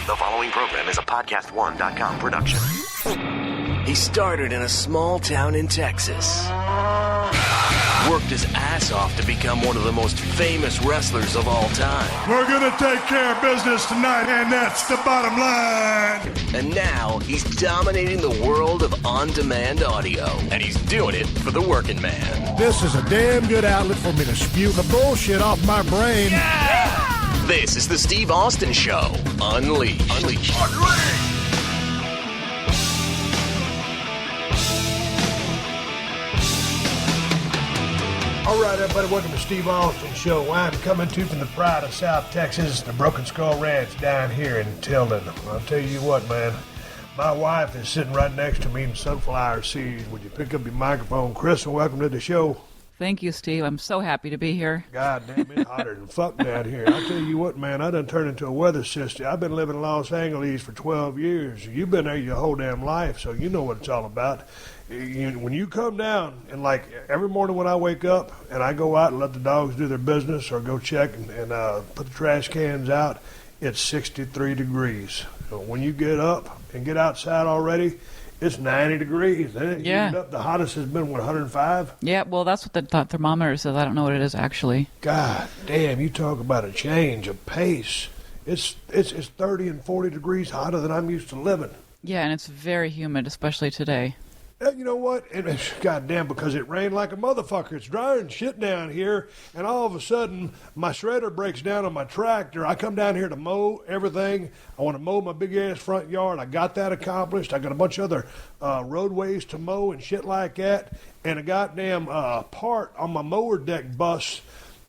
The following program is a PodcastOne.com production. He started in a small town in Texas. Worked his ass off to become one of the most famous wrestlers of all time. We're going to take care of business tonight, and that's the bottom line. And now he's dominating the world of on-demand audio. And he's doing it for the working man. This is a damn good outlet for me to spew the bullshit off my brain. Yeah! This is the Steve Austin Show. Unleashed. All right, everybody, welcome to Steve Austin Show. I'm coming to you from the pride of South Texas, the Broken Skull Ranch down here in Tilden. I'll tell you what, man, my wife is sitting right next to me in sunflower seeds. Would you pick up your microphone, Chris, and welcome to the show. Thank you, Steve. I'm so happy to be here. God damn, it's hotter than fuck down here. I'll tell you what, man, I done turned into a weather sister. I've been living in Los Angeles for 12 years. You've been there your whole damn life, so you know what it's all about. When you come down, and like every morning when I wake up and I go out and let the dogs do their business or go check and put the trash cans out, it's 63 degrees. So when you get up and get outside already, it's 90 degrees. Yeah. The hottest has been, 105? Yeah, well, that's what the thermometer says. I don't know what it is, actually. God damn, you talk about a change of pace. It's 30 and 40 degrees hotter than I'm used to living. Yeah, and it's very humid, especially today. And you know what? And it's goddamn, because it rained like a motherfucker. It's drying shit down here, and all of a sudden, my shredder breaks down on my tractor. I come down here to mow everything. I want to mow my big-ass front yard. I got that accomplished. I got a bunch of other roadways to mow and shit like that, and a goddamn part on my mower deck busts,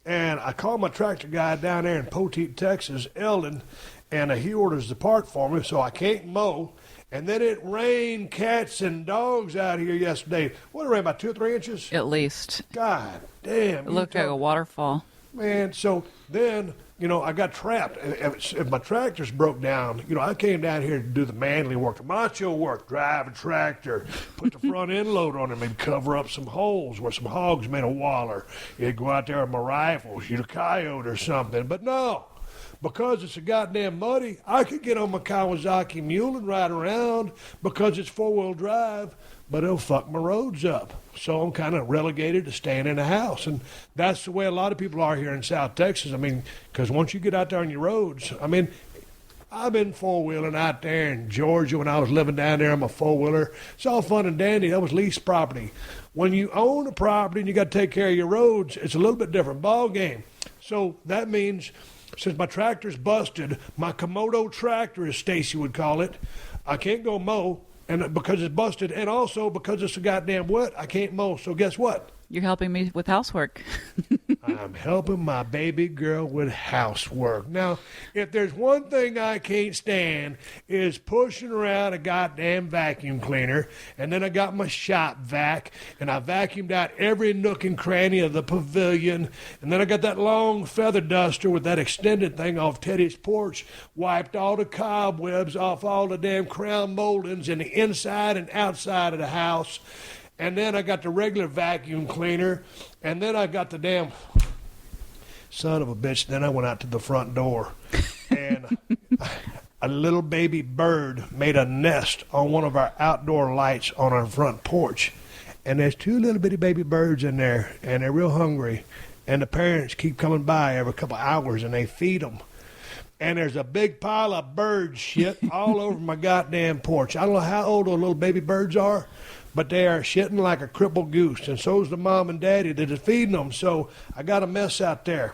and I call my tractor guy down there in Poteet, Texas, Eldon, and he orders the part for me, so I can't mow. And then it rained cats and dogs out here yesterday. What, it rained about 2 or 3 inches? At least. God damn. It looked like a waterfall. Man, so then, I got trapped. If my tractor's broke down, I came down here to do the manly work, the macho work, drive a tractor, put the front end loader on it, maybe cover up some holes where some hogs made a waller. You'd go out there with my rifle, shoot a coyote or something. But no. Because it's a goddamn muddy, I could get on my Kawasaki mule and ride around because it's four-wheel drive, but it'll fuck my roads up. So I'm kind of relegated to staying in the house. And that's the way a lot of people are here in South Texas. Because once you get out there on your roads, I've been four-wheeling out there in Georgia when I was living down there on my four-wheeler. It's all fun and dandy. That was leased property. When you own a property and you got to take care of your roads, it's a little bit different ball game. So that means, since my tractor's busted, my Komodo tractor, as Stacy would call it, I can't go mow, and because it's busted, and also because it's so goddamn wet, I can't mow. So guess what? You're helping me with housework. I'm helping my baby girl with housework. Now, if there's one thing I can't stand is pushing around a goddamn vacuum cleaner, and then I got my shop vac, and I vacuumed out every nook and cranny of the pavilion, and then I got that long feather duster with that extended thing off Teddy's porch, wiped all the cobwebs off all the damn crown moldings in the inside and outside of the house. And then I got the regular vacuum cleaner, and then I got the damn son of a bitch. Then I went out to the front door, and a little baby bird made a nest on one of our outdoor lights on our front porch. And there's 2 little bitty baby birds in there, and they're real hungry. And the parents keep coming by every couple hours, and they feed them. And there's a big pile of bird shit all over my goddamn porch. I don't know how old those little baby birds are, but they are shitting like a crippled goose, and so's the mom and daddy that is feeding them. So I got a mess out there.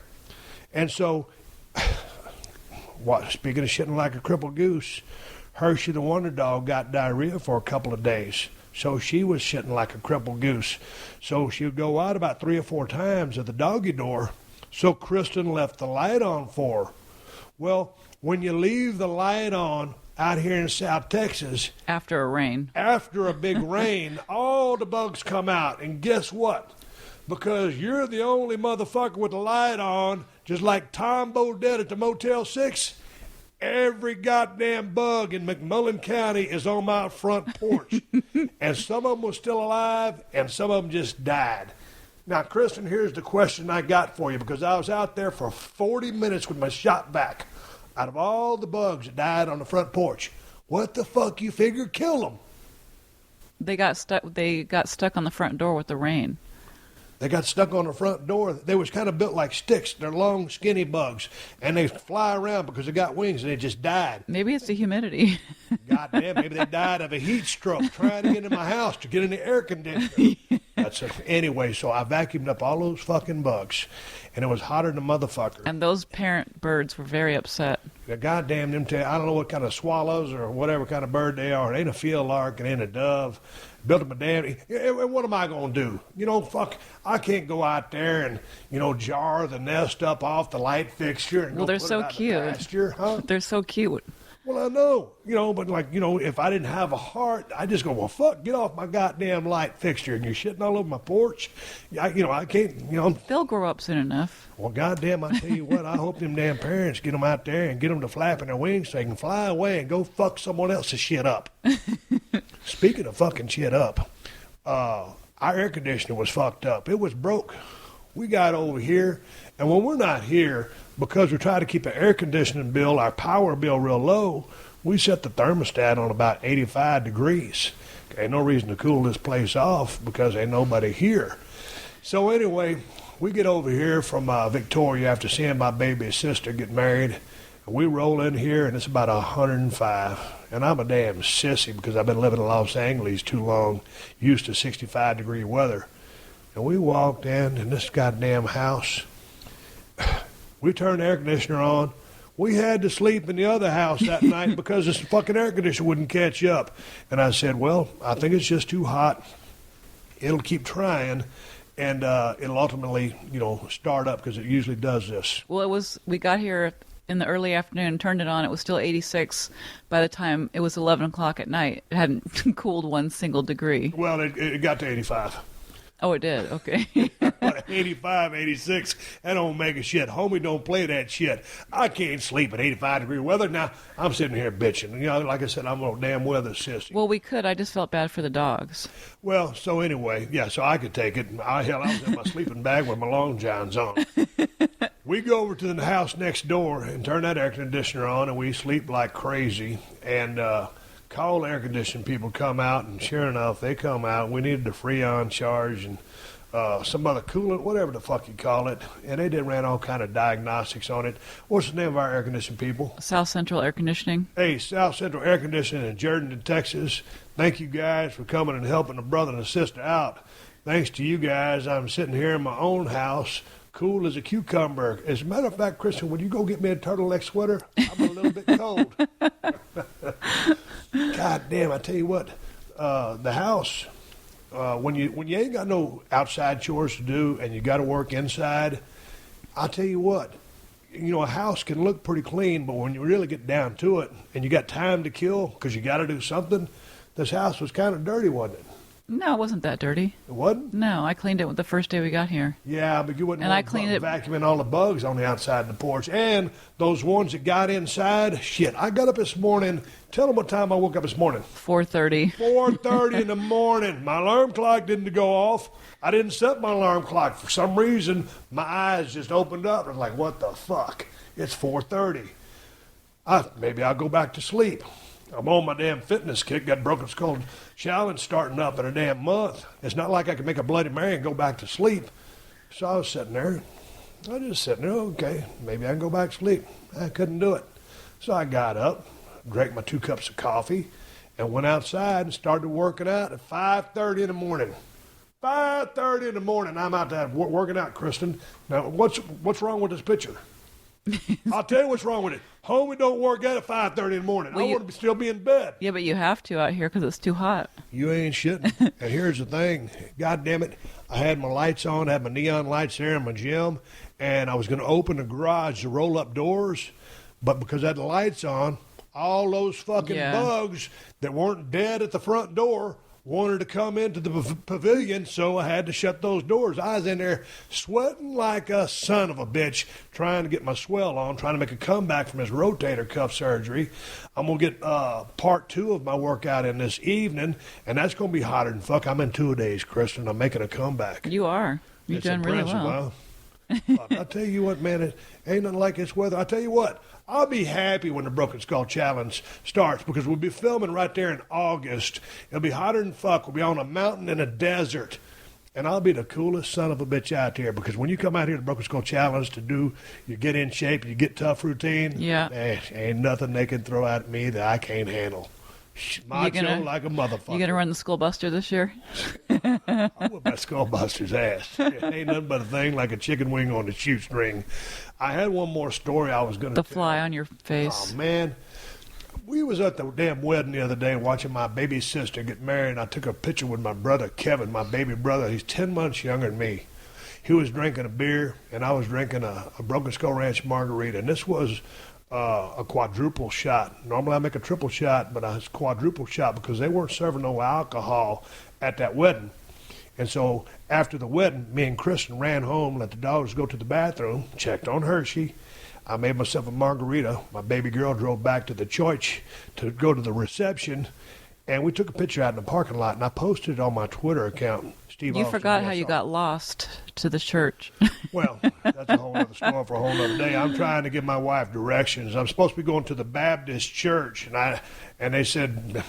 And so, speaking of shitting like a crippled goose, Hershey the Wonder Dog got diarrhea for a couple of days. So she was shitting like a crippled goose. So she would go out about 3 or 4 times at the doggy door. So Kristen left the light on for her. Well, when you leave the light on out here in South Texas, after a big rain, all the bugs come out. And guess what? Because you're the only motherfucker with the light on, just like Tom Bodett at the Motel 6, every goddamn bug in McMullen County is on my front porch. And some of them were still alive, and some of them just died. Now, Kristen, here's the question I got for you, because I was out there for 40 minutes with my shop vac out of all the bugs that died on the front porch, what the fuck you figure killed them? They got stuck. They got stuck on the front door with the rain. They got stuck on the front door. They was kind of built like sticks. They're long, skinny bugs, and they fly around because they got wings, and they just died. Maybe it's the humidity. God damn, maybe they died of a heat stroke trying to get in my house to get in the air conditioner. Anyway, so I vacuumed up all those fucking bugs, and it was hotter than a motherfucker. And those parent birds were very upset. Goddamn them, I don't know what kind of swallows or whatever kind of bird they are. It ain't a field lark, it ain't a dove. Built them a damn. And what am I going to do? You know, fuck, I can't go out there and, you know, jar the nest up off the light fixture. And well, they're so cute. They're so cute. Well, I know, you know, but like, you know, if I didn't have a heart, I just go, well, fuck, get off my goddamn light fixture, and you're shitting all over my porch. I can't, you know. They'll grow up soon enough. Well, goddamn, I tell you what, I hope them damn parents get them out there and get them to flapping their wings so they can fly away and go fuck someone else's shit up. Speaking of fucking shit up, our air conditioner was fucked up. It was broke. We got over here, and when we're not here, because we try to keep the air conditioning bill, our power bill real low, we set the thermostat on about 85 degrees. Ain't no reason to cool this place off because ain't nobody here. So anyway, we get over here from Victoria after seeing my baby sister get married. And we roll in here, and it's about 105. And I'm a damn sissy because I've been living in Los Angeles too long, used to 65-degree weather. And we walked in this goddamn house. We turned the air conditioner on. We had to sleep in the other house that night because this fucking air conditioner wouldn't catch up. And I said, well, I think it's just too hot. It'll keep trying, and it'll ultimately, you know, start up because it usually does this. Well, we got here in the early afternoon, turned it on. It was still 86 by the time it was 11 o'clock at night. It hadn't cooled one single degree. Well, it got to 85. Oh, it did? Okay. 85, 86, that don't make a shit. Homie don't play that shit. I can't sleep in 85-degree weather. Now, I'm sitting here bitching. You know, like I said, I'm a damn weather sissy. Well, we could. I just felt bad for the dogs. Well, so anyway, yeah, so I could take it. I was in my sleeping bag with my long johns on. We go over to the house next door and turn that air conditioner on, and we sleep like crazy. And call the air conditioning people come out, and sure enough, they come out. We needed a Freon charge and some other coolant, whatever the fuck you call it. And they ran all kind of diagnostics on it. What's the name of our air conditioning people? South Central Air Conditioning. Hey, South Central Air Conditioning in Jordan, Texas. Thank you guys for coming and helping a brother and a sister out. Thanks to you guys, I'm sitting here in my own house, cool as a cucumber. As a matter of fact, Kristen, would you go get me a turtleneck sweater? I'm a little bit cold. God damn, I tell you what, the house, when you ain't got no outside chores to do and you got to work inside, I tell you what, you know, a house can look pretty clean, but when you really get down to it and you got time to kill because you got to do something, this house was kind of dirty, wasn't it? No, it wasn't that dirty. It wasn't? No, I cleaned it the first day we got here. Yeah, but you wouldn't and want I cleaned it vacuuming all the bugs on the outside of the porch. And those ones that got inside, shit. I got up this morning. Tell them what time I woke up this morning. 4:30. 4:30 in the morning. My alarm clock didn't go off. I didn't set my alarm clock. For some reason, my eyes just opened up. I was like, what the fuck? It's 4:30. Maybe I'll go back to sleep. I'm on my damn fitness kick, got broken skull challenge starting up in a damn month. It's not like I can make a Bloody Mary and go back to sleep. So I was sitting there. I was just sitting there, okay, maybe I can go back to sleep. I couldn't do it. So I got up, drank my 2 cups of coffee, and went outside and started working out at 5:30 in the morning. 5:30 in the morning, I'm out there working out, Kristen. Now, what's wrong with this picture? I'll tell you what's wrong with it. Homie don't work out at 5:30 in the morning. Well, I want to still be in bed. Yeah, but you have to out here because it's too hot. You ain't shitting. And here's the thing. God damn it. I had my lights on, had my neon lights there in my gym, and I was going to open the garage to roll up doors, but because I had the lights on, all those fucking bugs that weren't dead at the front door wanted to come into the pavilion, so I had to shut those doors. I was in there sweating like a son of a bitch, trying to get my swell on, trying to make a comeback from this rotator cuff surgery. I'm going to get part 2 of my workout in this evening, and that's going to be hotter than fuck. I'm in 2 days, Kristen. I'm making a comeback. You are. You're doing really well. I'll tell you what, man, it ain't nothing like this weather. I'll tell you what, I'll be happy when the Broken Skull Challenge starts because we'll be filming right there in August. It'll be hotter than fuck. We'll be on a mountain in a desert. And I'll be the coolest son of a bitch out there because when you come out here to the Broken Skull Challenge to do your get in shape, you get tough routine, ain't nothing they can throw at me that I can't handle. Macho like a motherfucker. You gonna run the Skull Buster this year? I whip that Skull Buster's ass. It ain't nothing but a thing like a chicken wing on the shoestring. I had one more story I was going to tell. The fly on your face. Oh, man. We was at the damn wedding the other day watching my baby sister get married, and I took a picture with my brother, Kevin, my baby brother. He's 10 months younger than me. He was drinking a beer, and I was drinking a Broken Skull Ranch margarita, and this was a quadruple shot. Normally I make a triple shot, but I was quadruple shot because they weren't serving no alcohol at that wedding. And so after the wedding, me and Kristen ran home, let the dogs go to the bathroom, checked on Hershey. I made myself a margarita. My baby girl drove back to the church to go to the reception, and we took a picture out in the parking lot, and I posted it on my Twitter account. Steve, you forgot how you got lost to the church. Well, that's a whole other story for a whole other day. I'm trying to give my wife directions. I'm supposed to be going to the Baptist church, and they said,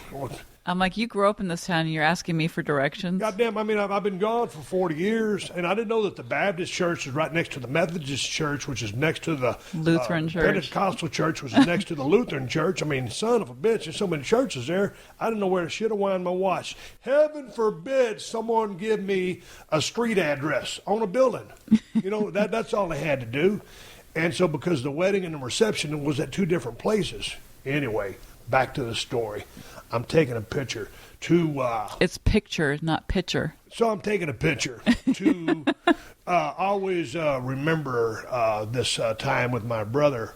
I'm like, you grew up in this town and you're asking me for directions? goddamn, I mean, I've been gone for 40 years, and I didn't know that the Baptist church is right next to the Methodist church, which is next to the Lutheran church. Pentecostal church, which is next to the Lutheran church. I mean, son of a bitch, there's so many churches there. I didn't know where to should have wound my watch. Heaven forbid someone give me a street address on a building. You know, that's all they had to do. And so because the wedding and the reception was at two different places. Anyway, back to the story. I'm taking a picture to... It's picture, not picture. So I'm taking a picture to always remember this time with my brother.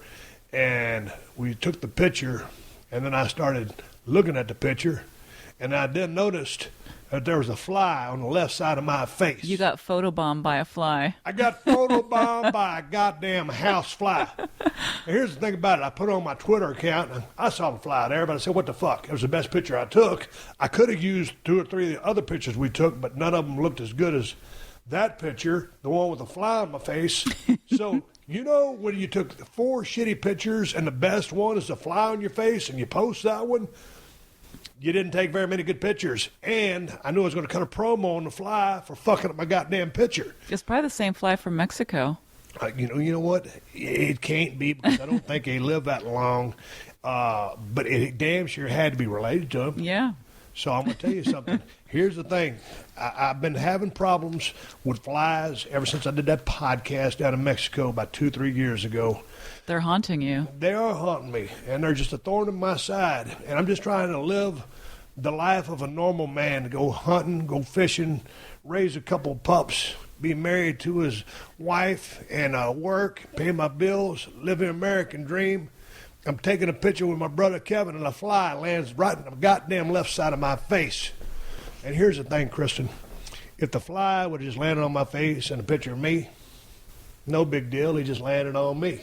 And we took the picture, and then I started looking at the picture, and I then noticed that there was a fly on the left side of my face. You got photobombed by a fly. I got photobombed by a goddamn house fly. And here's the thing about it. I put it on my Twitter account, and I saw the fly there, but I said, what the fuck? It was the best picture I took. I could have used 2 or 3 of the other pictures we took, but none of them looked as good as that picture, the one with the fly on my face. So, you know, when you took 4 shitty pictures and the best one is the fly on your face and you post that one, you didn't take very many good pictures. And I knew I was going to cut a promo on the fly for fucking up my goddamn picture. It's probably the same fly from Mexico. You know what? It can't be because I don't think they live that long. But it damn sure had to be related to them. Yeah. So I'm going to tell you something. Here's the thing. I've been having problems with flies ever since I did that podcast down in Mexico about 2-3 years ago. They're haunting you. They are haunting me, and they're just a thorn in my side. And I'm just trying to live the life of a normal man, to go hunting, go fishing, raise a couple of pups, be married to his wife, and work, pay my bills, live the American dream. I'm taking a picture with my brother Kevin, and a fly lands right in the goddamn left side of my face. And here's the thing, Kristen. If the fly would have just landed on my face and a picture of me, no big deal. He just landed on me.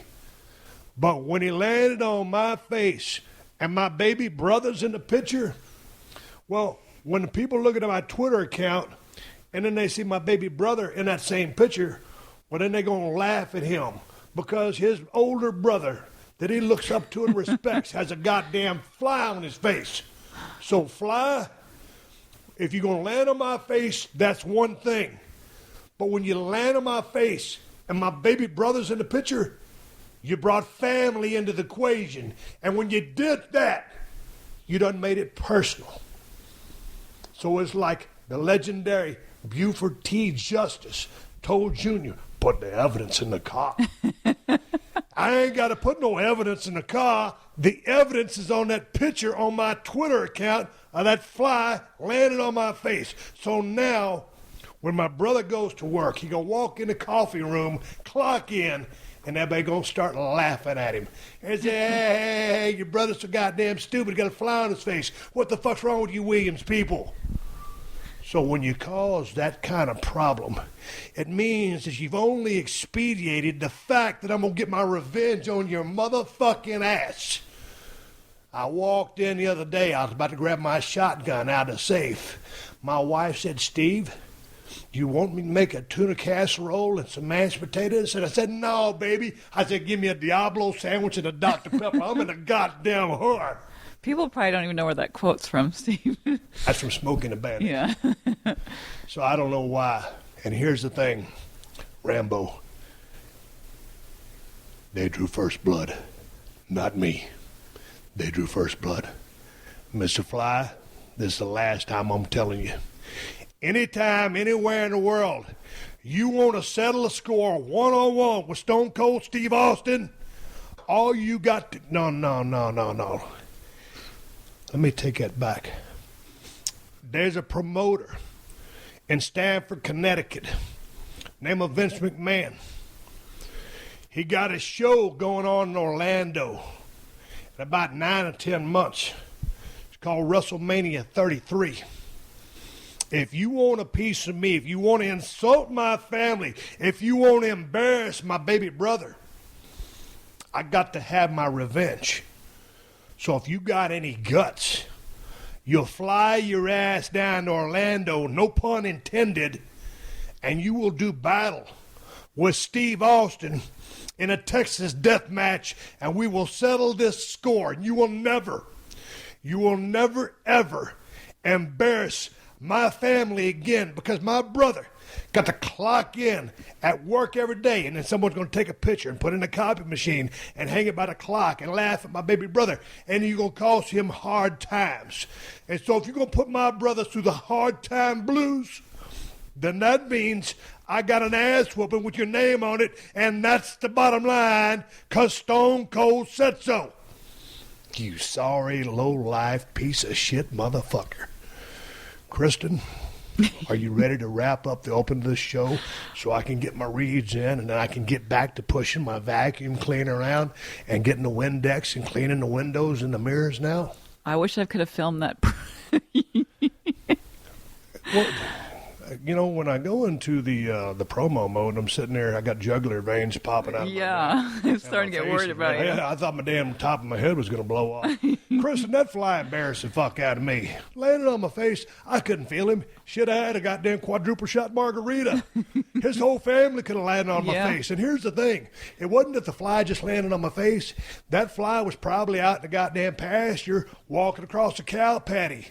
But when he landed on my face and my baby brother's in the picture, well, when the people look at my Twitter account and then they see my baby brother in that same picture, well, then they're going to laugh at him because his older brother that he looks up to and respects has a goddamn fly on his face. So, fly, if you're going to land on my face, that's one thing. But when you land on my face and my baby brother's in the picture, you brought family into the equation. And when you did that, you done made it personal. So it's like the legendary Buford T. Justice told Junior, put the evidence in the car. I ain't got to put no evidence in the car. The evidence is on that picture on my Twitter account of that fly landing on my face. So now, when my brother goes to work, he gonna walk in the coffee room, clock in, and everybody gonna start laughing at him. And say, hey, your brother's so goddamn stupid, got a fly on his face. What the fuck's wrong with you Williams people? So when you cause that kind of problem, it means that you've only expedited the fact that I'm going to get my revenge on your motherfucking ass. I walked in the other day. I was about to grab my shotgun out of the safe. My wife said, Steve, you want me to make a tuna casserole and some mashed potatoes? And I said, no, baby. I said, give me a Diablo sandwich and a Dr. Pepper. I'm in a goddamn hurry. People probably don't even know where that quote's from, Steve. That's from Smoking the Bandit. Yeah. So I don't know why. And here's the thing, Rambo. They drew first blood, not me. They drew first blood. Mr. Fly, this is the last time I'm telling you. Anytime, anywhere in the world, you want to settle a score one-on-one with Stone Cold Steve Austin, all you got to... No. Let me take that back. There's a promoter in Stamford, Connecticut, name of Vince McMahon. He got a show going on in Orlando in about 9 or 10 months. It's called WrestleMania 33. If you want a piece of me, if you want to insult my family, if you want to embarrass my baby brother, I got to have my revenge. So if you got any guts, you'll fly your ass down to Orlando, no pun intended, and you will do battle with Steve Austin in a Texas death match, and we will settle this score. And you will never, ever embarrass my family again, because my brother got to clock in at work every day, and then someone's going to take a picture and put it in a copy machine and hang it by the clock and laugh at my baby brother, and you're going to cause him hard times. And so if you're going to put my brother through the hard time blues, then that means I got an ass whooping with your name on it, and that's the bottom line, because Stone Cold said so. You sorry, low-life piece of shit motherfucker. Kristen, are you ready to wrap up the open of this show so I can get my reads in, and then I can get back to pushing my vacuum cleaner around and getting the Windex and cleaning the windows and the mirrors now? I wish I could have filmed that. Well, you know, when I go into the promo mode, I'm sitting there, I got jugular veins popping out of my Yeah, I'm starting to get worried about you. I thought my damn top of my head was going to blow off. Kristen, that fly embarrassed the fuck out of me. Landed on my face, I couldn't feel him. Shit, I had a goddamn quadruple shot margarita. His whole family could have landed on my face. And here's the thing. It wasn't that the fly just landed on my face. That fly was probably out in the goddamn pasture walking across the cow patty.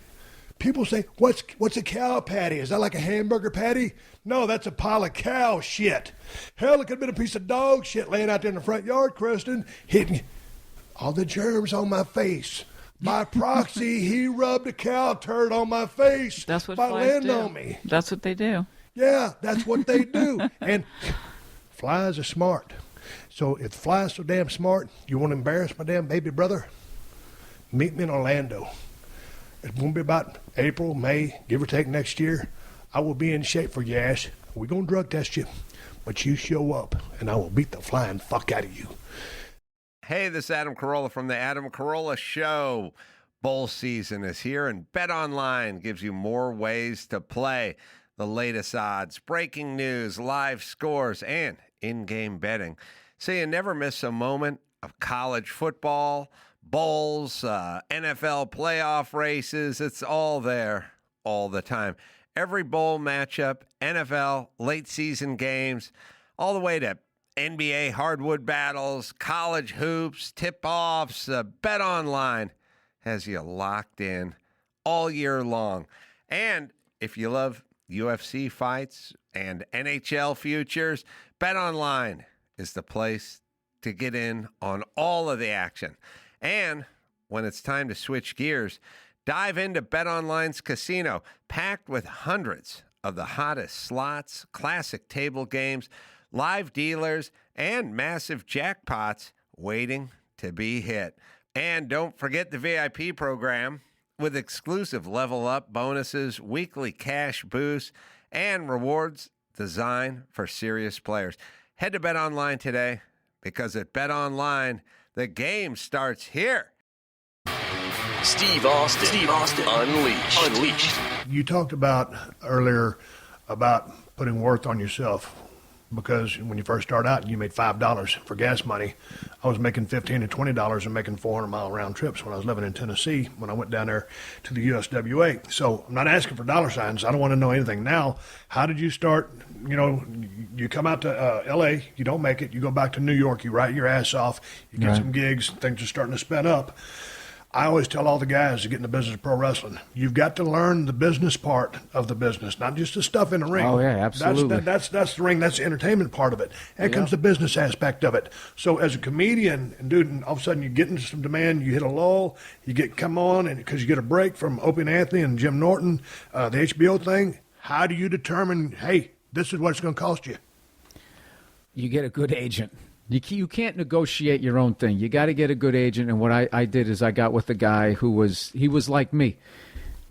People say, what's a cow patty? Is that like a hamburger patty? No, that's a pile of cow shit. Hell, it could have been a piece of dog shit laying out there in the front yard, Kristen, hitting all the germs on my face. By proxy, he rubbed a cow turd on my face. That's what by flies landing do. on me. That's what they do. Yeah, that's what they do. And flies are smart. So if the fly's so damn smart, you want to embarrass my damn baby brother? Meet me in Orlando. It's going to be about April, May, give or take next year. I will be in shape for your ass. We're going to drug test you. But you show up, and I will beat the flying fuck out of you. Hey, this is Adam Carolla from the Adam Carolla Show. Bowl season is here, and BetOnline gives you more ways to play. The latest odds, breaking news, live scores, and in-game betting. So you never miss a moment of college football, bowls, NFL playoff races. It's all there all the time. Every bowl matchup, NFL, late season games, all the way to NBA hardwood battles, college hoops, tip-offs. BetOnline has you locked in all year long. And if you love UFC fights and NHL futures, BetOnline is the place to get in on all of the action. And when it's time to switch gears, dive into BetOnline's casino, packed with hundreds of the hottest slots, classic table games, live dealers, and massive jackpots waiting to be hit. And don't forget the VIP program with exclusive level up bonuses, weekly cash boosts, and rewards designed for serious players. Head to BetOnline today, because at BetOnline, the game starts here. Steve Austin. Unleashed. You talked about earlier about putting work on yourself. because when you first start out, you made $5 for gas money. I was making $15 and $20 and making 400-mile round trips when I was living in Tennessee when I went down there to the USWA. So I'm not asking for dollar signs. I don't want to know anything now. How did you start? You know, you come out to L.A., you don't make it. You go back to New York, you write your ass off, you get some gigs, things are starting to spin up. I always tell all the guys to get in the business of pro wrestling, you've got to learn the business part of the business, not just the stuff in the ring. Oh, yeah, absolutely. That's the ring. That's the entertainment part of it. And comes the business aspect of it. So as a comedian, dude, and all of a sudden you get into some demand, you hit a lull, you come on, and because you get a break from Opie and Anthony and Jim Norton, the HBO thing, how do you determine, hey, this is what it's going to cost you? You get a good agent. You can't negotiate your own thing. You got to get a good agent. And what I did is I got with a guy he was like me.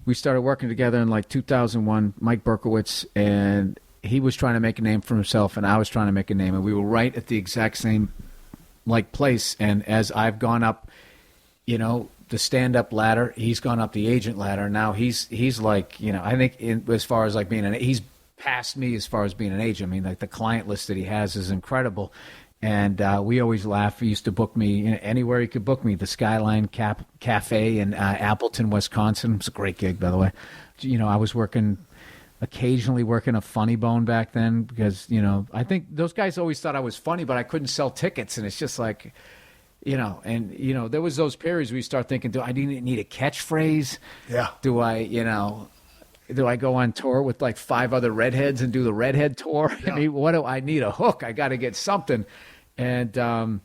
We started working together in like 2001, Mike Berkowitz, and he was trying to make a name for himself, and I was trying to make a name, and we were right at the exact same like place. And as I've gone up, you know, the stand-up ladder, he's gone up the agent ladder. Now he's like, you know, I think as far as like being he's past me as far as being an agent. I mean, like the client list that he has is incredible. And we always laugh. He used to book me anywhere he could book me. The Skyline Cafe in Appleton, Wisconsin. It was a great gig, by the way. You know, I was occasionally working a Funny Bone back then because, you know, I think those guys always thought I was funny, but I couldn't sell tickets. And it's just like, you know, and, you know, there was those periods where you start thinking, do I need a catchphrase? Yeah. Do I go on tour with like 5 other redheads and do the redhead tour? Yeah. I mean, what do I need? A hook? I got to get something. And,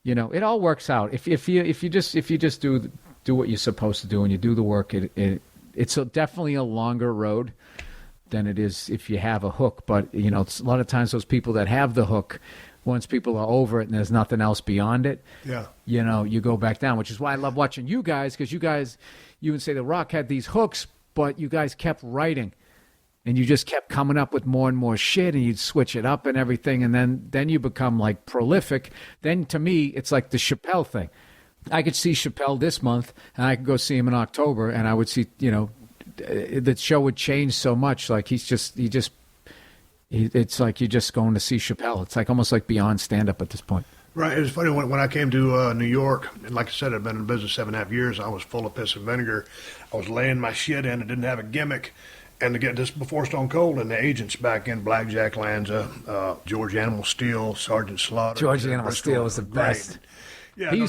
you know, it all works out. If you just do what you're supposed to do and you do the work, it's definitely a longer road than it is if you have a hook. But, you know, it's a lot of times those people that have the hook, once people are over it and there's nothing else beyond it, you know, you go back down, which is why I love watching you guys, because you and Say The Rock had these hooks, but you guys kept writing. And you just kept coming up with more and more shit, and you'd switch it up and everything, and then you become, like, prolific. Then, to me, it's like the Chappelle thing. I could see Chappelle this month, and I could go see him in October, and I would see, you know, the show would change so much. Like, it's like you're just going to see Chappelle. It's like almost like beyond stand-up at this point. Right. It was funny when I came to New York, and like I said, I'd been in business 7.5 years. I was full of piss and vinegar. I was laying my shit in. I didn't have a gimmick. And to get this before Stone Cold and the agents back in, Blackjack Lanza, George Animal Steel, Sergeant Slaughter. George Animal Steel was the best. Yeah, he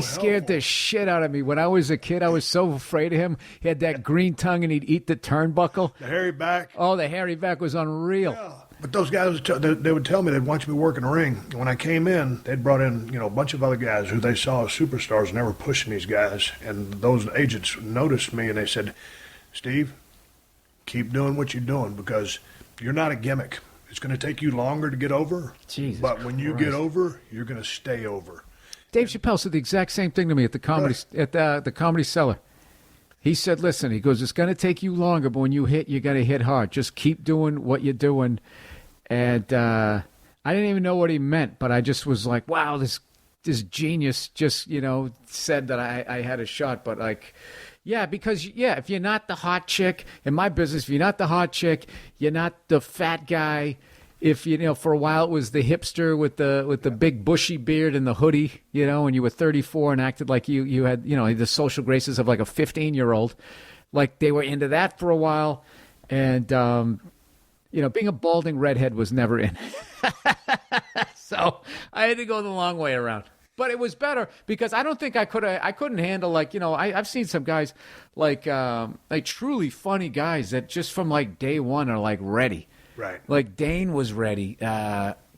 scared the shit out of me. When I was a kid, I was so afraid of him. He had that green tongue and he'd eat the turnbuckle. The hairy back. Oh, the hairy back was unreal. Yeah. But those guys, they would tell me they'd want you to work in the ring. When I came in, they'd brought in, you know, a bunch of other guys who they saw as superstars, and they were pushing these guys. And those agents noticed me, and they said, Steve, keep doing what you're doing because you're not a gimmick. It's going to take you longer to get over. Jesus but when you get over, you're going to stay over. Dave Chappelle said the exact same thing to me at the comedy at the Comedy Cellar. He said, "Listen," he goes, "it's going to take you longer, but when you hit, you got to hit hard. Just keep doing what you're doing." And I didn't even know what he meant, but I just was like, "Wow, this genius just, you know, said that I had a shot." But like, yeah, because if you're not the hot chick in my business, if you're not the hot chick, you're not the fat guy. If you know, for a while it was the hipster with the big bushy beard and the hoodie, you know, and you were 34 and acted like you had, you know, the social graces of like a 15-year-old. Like they were into that for a while, and you know, being a balding redhead was never in. So I had to go the long way around. But it was better because I don't think I couldn't handle, like, you know, I've seen some guys like truly funny guys that just from like day one are like ready. Right. Like Dane was ready.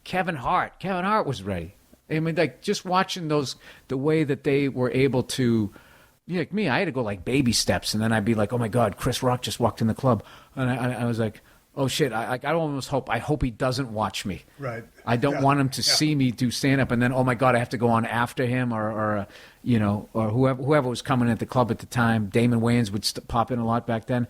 Kevin Hart was ready. I mean, like just watching those, the way that they were able to, like me, I had to go like baby steps, and then I'd be like, oh my God, Chris Rock just walked in the club, and I was like, oh shit, I almost hope he doesn't watch me. Right. I don't want him to see me do stand up, and then oh my God, I have to go on after him, or you know, or whoever was coming at the club at the time. Damon Wayans would pop in a lot back then,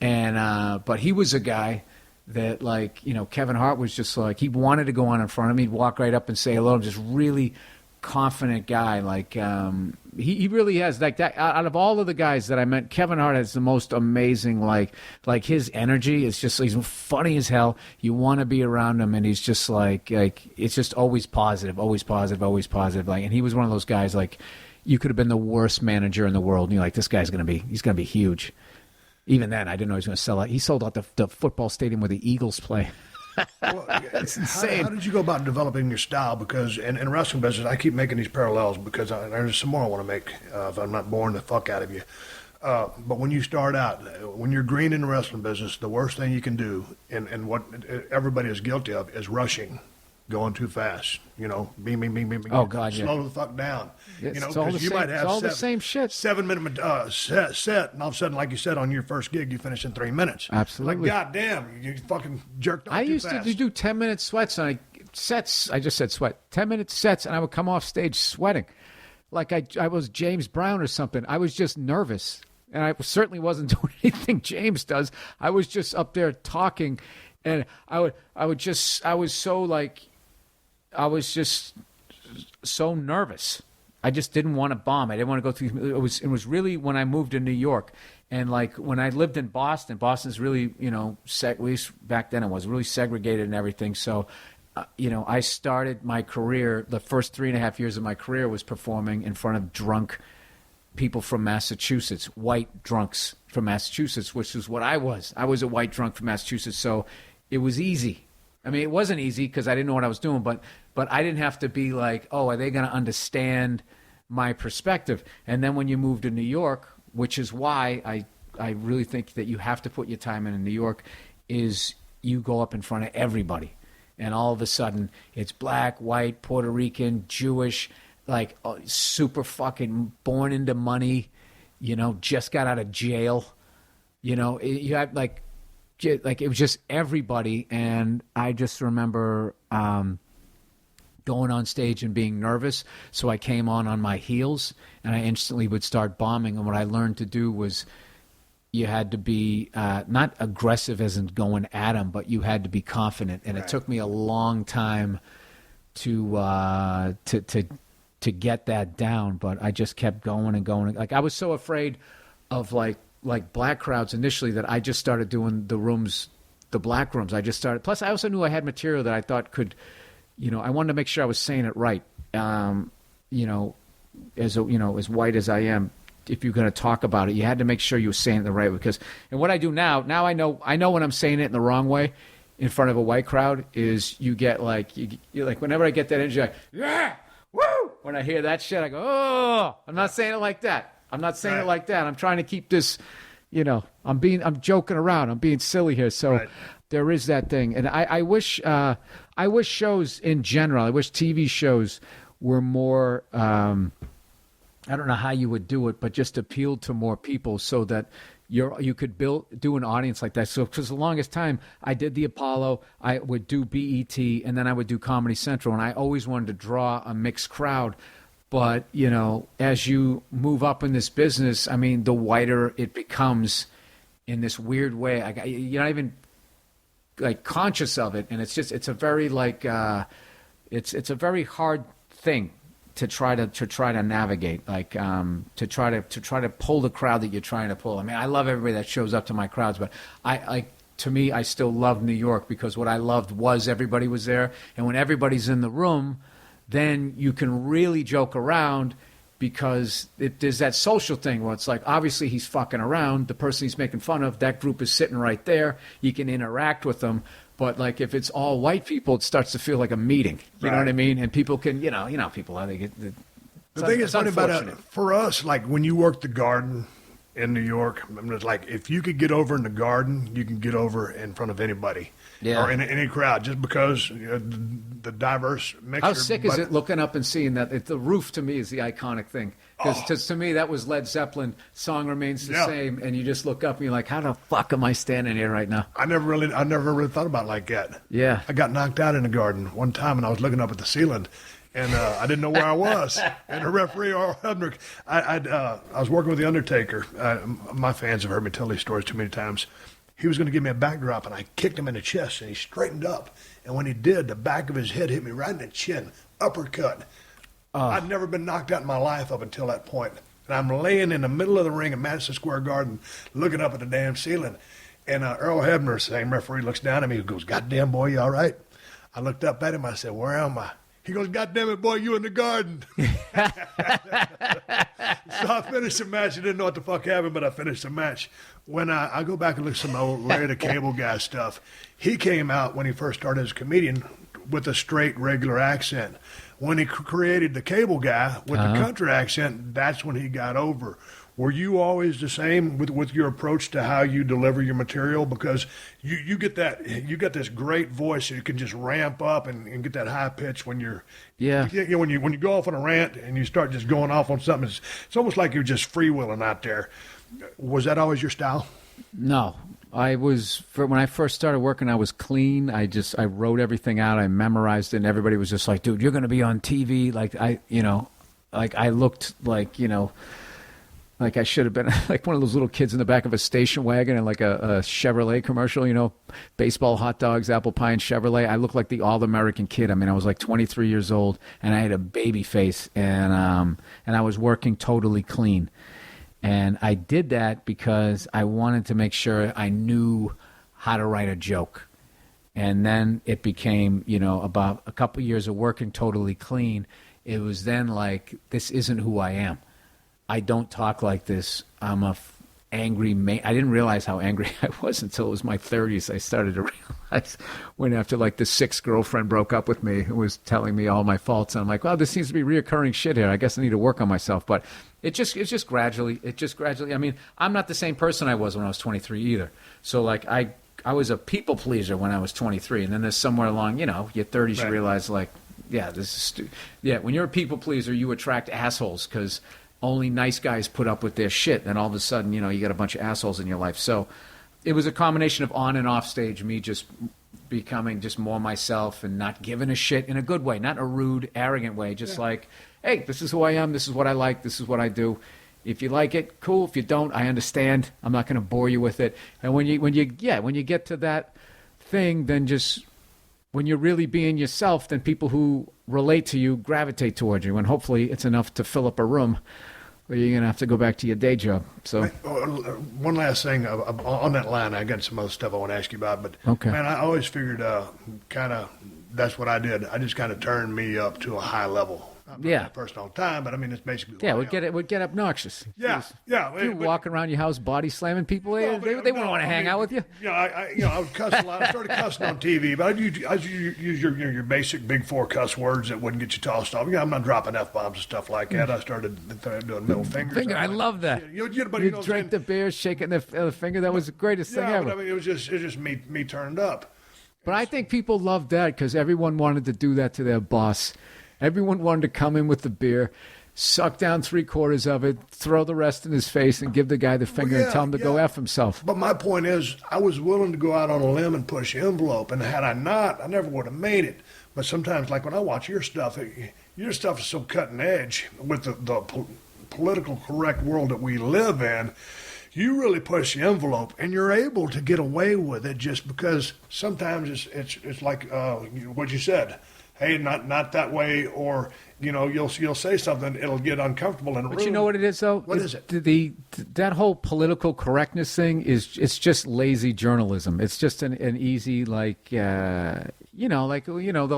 and but he was a guy that, like, you know, Kevin Hart was just like, he wanted to go on in front of me, he'd walk right up and say hello, and just really confident guy. Like he really has like that. Out of all of the guys that I met, Kevin Hart has the most amazing like his energy is just he's funny as hell. You want to be around him, and he's just like it's just always positive, always positive, always positive. Like, and he was one of those guys like you could have been the worst manager in the world, and you're like, this guy's gonna be huge. Even then, I didn't know he was going to sell out. He sold out the football stadium where the Eagles play. Well, it's insane. How did you go about developing your style? Because in wrestling business, I keep making these parallels because there's some more I want to make if I'm not boring the fuck out of you. But when you start out, when you're green in the wrestling business, the worst thing you can do, and what everybody is guilty of, is rushing. Going too fast, beam. Oh God, yeah. Slow the fuck down. It's all the you same, might have it's all the same shit. 7 minute set, and all of a sudden, like you said, on your first gig, you finish in 3 minutes. Absolutely. Like goddamn, you fucking jerked off. I too used fast. to do 10-minute sweats on sets. I just said sweat. 10-minute sets, and I would come off stage sweating, like I was James Brown or something. I was just nervous, and I certainly wasn't doing anything James does. I was just up there talking, and I was just so nervous. I just didn't want to bomb. I didn't want to go through. It was really when I moved to New York, and like when I lived in Boston. Boston's really, at least back then it was really segregated and everything. So, I started my career. The first 3.5 years of my career was performing in front of drunk people from Massachusetts, white drunks from Massachusetts, which is what I was. I was a white drunk from Massachusetts, so it was easy. I mean, it wasn't easy because I didn't know what I was doing, but I didn't have to be like, oh, are they going to understand my perspective? And then when you move to New York, which is why I really think that you have to put your time in New York, is you go up in front of everybody. And all of a sudden, it's black, white, Puerto Rican, Jewish, like super fucking born into money, just got out of jail. You have like it was just everybody, and I just remember going on stage and being nervous, so I came on my heels, and I instantly would start bombing, and what I learned to do was you had to be not aggressive as in going at them, but you had to be confident, and It took me a long time to get that down, but I just kept going and going. Like I was so afraid of like black crowds initially that I just started doing the black rooms. I just started. Plus, I also knew I had material that I thought could, I wanted to make sure I was saying it right. As white as I am, if you're going to talk about it, you had to make sure you were saying it the right way. And what I do now I know when I'm saying it in the wrong way in front of a white crowd is you get like, you're like whenever I get that energy, like, yeah, woo! When I hear that shit, I go, oh, I'm not saying it like that. I'm not saying it like that. I'm trying to keep this, I'm joking around. I'm being silly here. So there is that thing. And I wish shows in general, I wish TV shows were more, I don't know how you would do it, but just appealed to more people so that you could do an audience like that. So because the longest time I did the Apollo, I would do BET, and then I would do Comedy Central. And I always wanted to draw a mixed crowd. But, as you move up in this business, I mean, the whiter it becomes in this weird way. You're not even, like, conscious of it. And it's a very, like, it's a very hard thing to try to navigate, like, to try to pull the crowd that you're trying to pull. I mean, I love everybody that shows up to my crowds, but to me, I still love New York because what I loved was everybody was there. And when everybody's in the room, then you can really joke around because there's that social thing where it's like, obviously he's fucking around. The person he's making fun of, that group is sitting right there. You can interact with them. But like if it's all white people, it starts to feel like a meeting. You know what I mean? And people can, people, how they get. The thing is funny about it, for us, like when you work the Garden in New York, I mean, it's like if you could get over in the Garden, you can get over in front of anybody. Yeah. Or in any crowd, just because the diverse mixture. How sick is it looking up and seeing that? The roof, to me, is the iconic thing. Because to me, that was Led Zeppelin. Song remains the same, and you just look up and you're like, how the fuck am I standing here right now? I never really thought about it like that. Yeah. I got knocked out in the Garden one time, and I was looking up at the ceiling, and I didn't know where I was. And the referee, Earl Hebner, I was working with The Undertaker. My fans have heard me tell these stories too many times. He was going to give me a backdrop, and I kicked him in the chest, and he straightened up. And when he did, the back of his head hit me right in the chin, uppercut. I'd never been knocked out in my life up until that point. And I'm laying in the middle of the ring at Madison Square Garden looking up at the damn ceiling. And Earl Hebner, same referee, looks down at me and goes, "Goddamn, boy, you all right?" I looked up at him. I said, "Where am I?" He goes, "Goddamn it, boy, you in the garden." So I finished the match. I didn't know what the fuck happened, but I finished the match. When I go back and look at some old Larry the Cable Guy stuff, he came out when he first started as a comedian with a straight, regular accent. When he created the Cable Guy with the country accent, that's when he got over. Were you always the same with your approach to how you deliver your material? Because you get this great voice, so you can just ramp up and get that high pitch when you're when you go off on a rant and you start just going off on something. It's almost like you're just freewheeling out there. Was that always your style? No. When I first started working, I was clean. I wrote everything out. I memorized it, and everybody was just like, "Dude, you're going to be on TV." Like I looked like, like I should have been like one of those little kids in the back of a station wagon and like a Chevrolet commercial, baseball, hot dogs, apple pie, and Chevrolet. I looked like the all-American kid. I mean, I was like 23 years old, and I had a baby face, and I was working totally clean. And I did that because I wanted to make sure I knew how to write a joke. And then it became, about a couple years of working totally clean. It was then like, this isn't who I am. I don't talk like this. I'm a angry man. I didn't realize how angry I was until it was my 30s. I started to realize when after like the sixth girlfriend broke up with me who was telling me all my faults. And I'm like, well, this seems to be reoccurring shit here. I guess I need to work on myself. But it's just gradually. I mean, I'm not the same person I was when I was 23 either. So like I was a people pleaser when I was 23. And then there's somewhere along, your 30s, right. You realize like, yeah, this is when you're a people pleaser, you attract assholes because only nice guys put up with their shit. And all of a sudden, you got a bunch of assholes in your life. So it was a combination of on and off stage, me just becoming just more myself and not giving a shit in a good way, not a rude, arrogant way. Just like, hey, this is who I am. This is what I like. This is what I do. If you like it, cool. If you don't, I understand. I'm not going to bore you with it. And when you get to that thing, then just when you're really being yourself, then people who relate to you gravitate towards you. And hopefully it's enough to fill up a room. Or you're going to have to go back to your day job. So, one last thing on that line, I got some other stuff I want to ask you about. But okay. Man, I always figured kind of that's what I did. I just kind of turned me up to a high level. I'm not that person all the time, but I mean it's basically. Yeah, it would get obnoxious. Yeah. You walking around your house body slamming people. They wouldn't want to hang out with you. I would cuss a lot. I started cussing on TV, but I use your basic big four cuss words that wouldn't get you tossed off. I'm not dropping F-bombs and stuff like that. I started doing middle fingers. I love that. You drank the beer, shaking the finger. That was the greatest thing ever. But I mean, it was just me turned up. But I think people loved that because everyone wanted to do that to their boss. Everyone wanted to come in with the beer, suck down 3/4 of it, throw the rest in his face, and give the guy the finger and tell him to go F himself. But my point is, I was willing to go out on a limb and push the envelope, and had I not, I never would have made it. But sometimes, like when I watch your stuff is so cutting edge with the political correct world that we live in. You really push the envelope, and you're able to get away with it just because sometimes it's like what you said. Hey, not that way, or you'll say something, it'll get uncomfortable in a room. But you know what it is, though? What is it? That whole political correctness thing it's just lazy journalism. It's just an easy they'll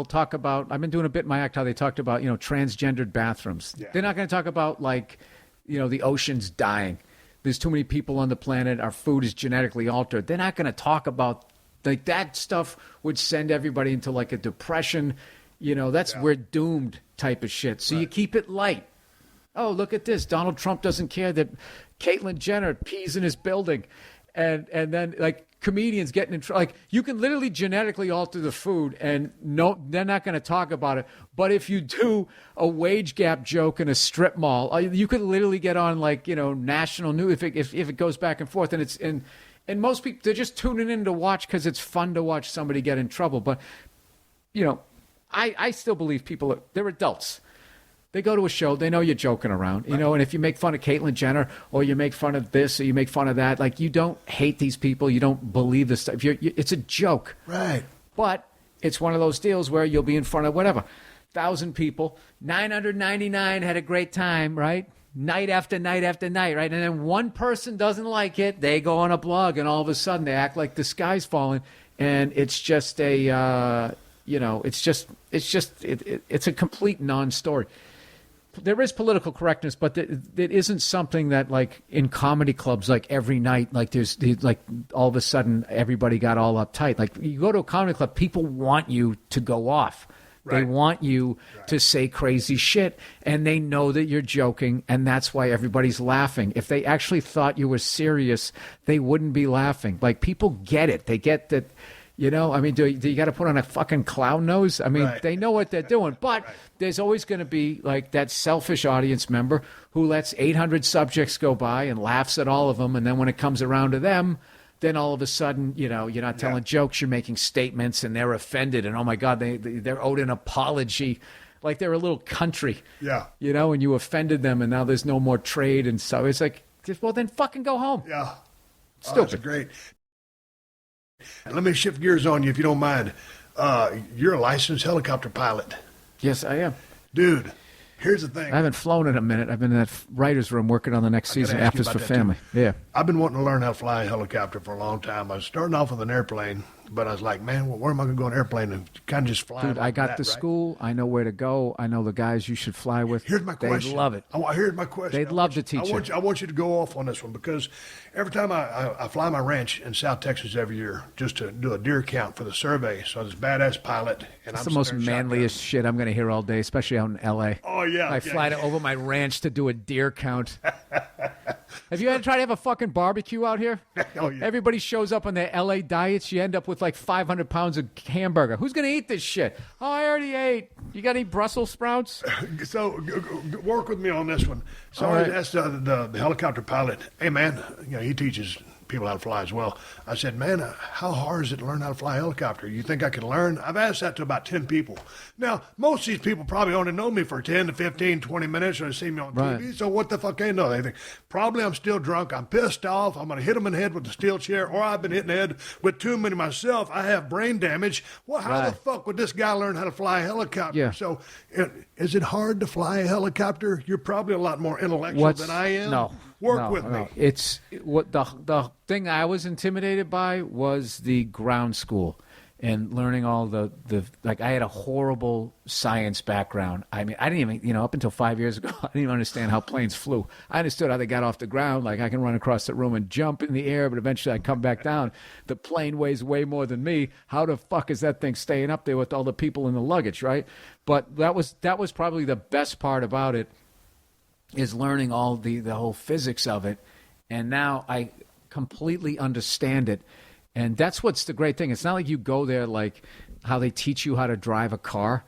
talk about. I've been doing a bit in my act how they talked about transgendered bathrooms. Yeah. They're not going to talk about the oceans dying. There's too many people on the planet. Our food is genetically altered. They're not going to talk about that stuff. Would send everybody into a depression. We're doomed type of shit. So you keep it light. Oh, look at this. Donald Trump doesn't care that Caitlyn Jenner pees in his building. And then comedians getting in trouble. You can literally genetically alter the food and no, they're not going to talk about it. But if you do a wage gap joke in a strip mall, you could literally get on national news if it goes back and forth. And most people, they're just tuning in to watch because it's fun to watch somebody get in trouble. But, I still believe they're adults. They go to a show, they know you're joking around, and if you make fun of Caitlyn Jenner or you make fun of this or you make fun of that, you don't hate these people, you don't believe this stuff. It's a joke. Right. But it's one of those deals where you'll be in front of whatever, 1,000 people, 999 had a great time, right? Night after night after night, right? And then one person doesn't like it, they go on a blog, and all of a sudden they act like the sky's falling, and it's just a, it's a complete non-story. There is political correctness, but it isn't something that, like, in comedy clubs, like, every night, like, there's like, all of a sudden everybody got all uptight. Like, you go to a comedy club, people want you to go off. Right. They want you to say crazy shit, and they know that you're joking, and that's why everybody's laughing. If they actually thought you were serious, they wouldn't be laughing. Like, people get it. They get that. You know, I mean, do you got to put on a fucking clown nose? I mean, They know what they're doing. But there's always going to be, like, that selfish audience member who lets 800 subjects go by and laughs at all of them. And then when it comes around to them, then all of a sudden, you know, you're not telling jokes, you're making statements, and they're offended. And, oh, my God, they're owed an apology. Like they're a little country. Yeah. You know, and you offended them, and now there's no more trade. And so it's like, well, then fucking go home. Yeah. Stupid. Oh, that's great. Let me shift gears on you, if you don't mind. You're a licensed helicopter pilot. Yes, I am. Dude, here's the thing. I haven't flown in a minute. I've been in that writer's room working on the next season, After's for Family. Yeah. I've been wanting to learn how to fly a helicopter for a long time. I was starting off with an airplane, but I was like, man, well, where am I going to go on an airplane and kind of just fly? Dude, I got the school. I know where to go. I know the guys you should fly with. Here's my question. They'd love it. Here's my question. They'd love to teach you. I want you to go off on this one, because every time I fly my ranch in South Texas every year just to do a deer count for the survey. So I'm this badass pilot. And it's the most manliest shit I'm going to hear all day, especially out in L.A. Oh, yeah. I fly over my ranch to do a deer count. Have you ever tried to have a fucking barbecue out here? Oh, yeah. Everybody shows up on their L.A. diets. You end up with like 500 pounds of hamburger. Who's going to eat this shit? Oh, I already ate. You got any Brussels sprouts? So work with me on this one. So I asked the helicopter pilot, hey, man, you know, he teaches people how to fly as well. I said, man, how hard is it to learn how to fly a helicopter? You think I can learn? I've asked that to about 10 people. Now, most of these people probably only know me for 10 to 15, 20 minutes, or they see me on TV. So what the fuck they know? They think, probably I'm still drunk. I'm pissed off. I'm going to hit them in the head with a steel chair, or I've been hitting the head with too many myself. I have brain damage. Well, how the fuck would this guy learn how to fly a helicopter? Yeah. So is it hard to fly a helicopter? You're probably a lot more intellectual than I am. No. Work with me. It's what the thing I was intimidated by was the ground school and learning all the like. I had a horrible science background. I mean, I didn't even, up until 5 years ago, I didn't even understand how planes flew. I understood how they got off the ground. Like, I can run across the room and jump in the air, but eventually I come back down. The plane weighs way more than me. How the fuck is that thing staying up there with all the people in the luggage, right? But that was probably the best part about it, is learning all the whole physics of it. And now I completely understand it. And that's what's the great thing. It's not like you go there like how they teach you how to drive a car.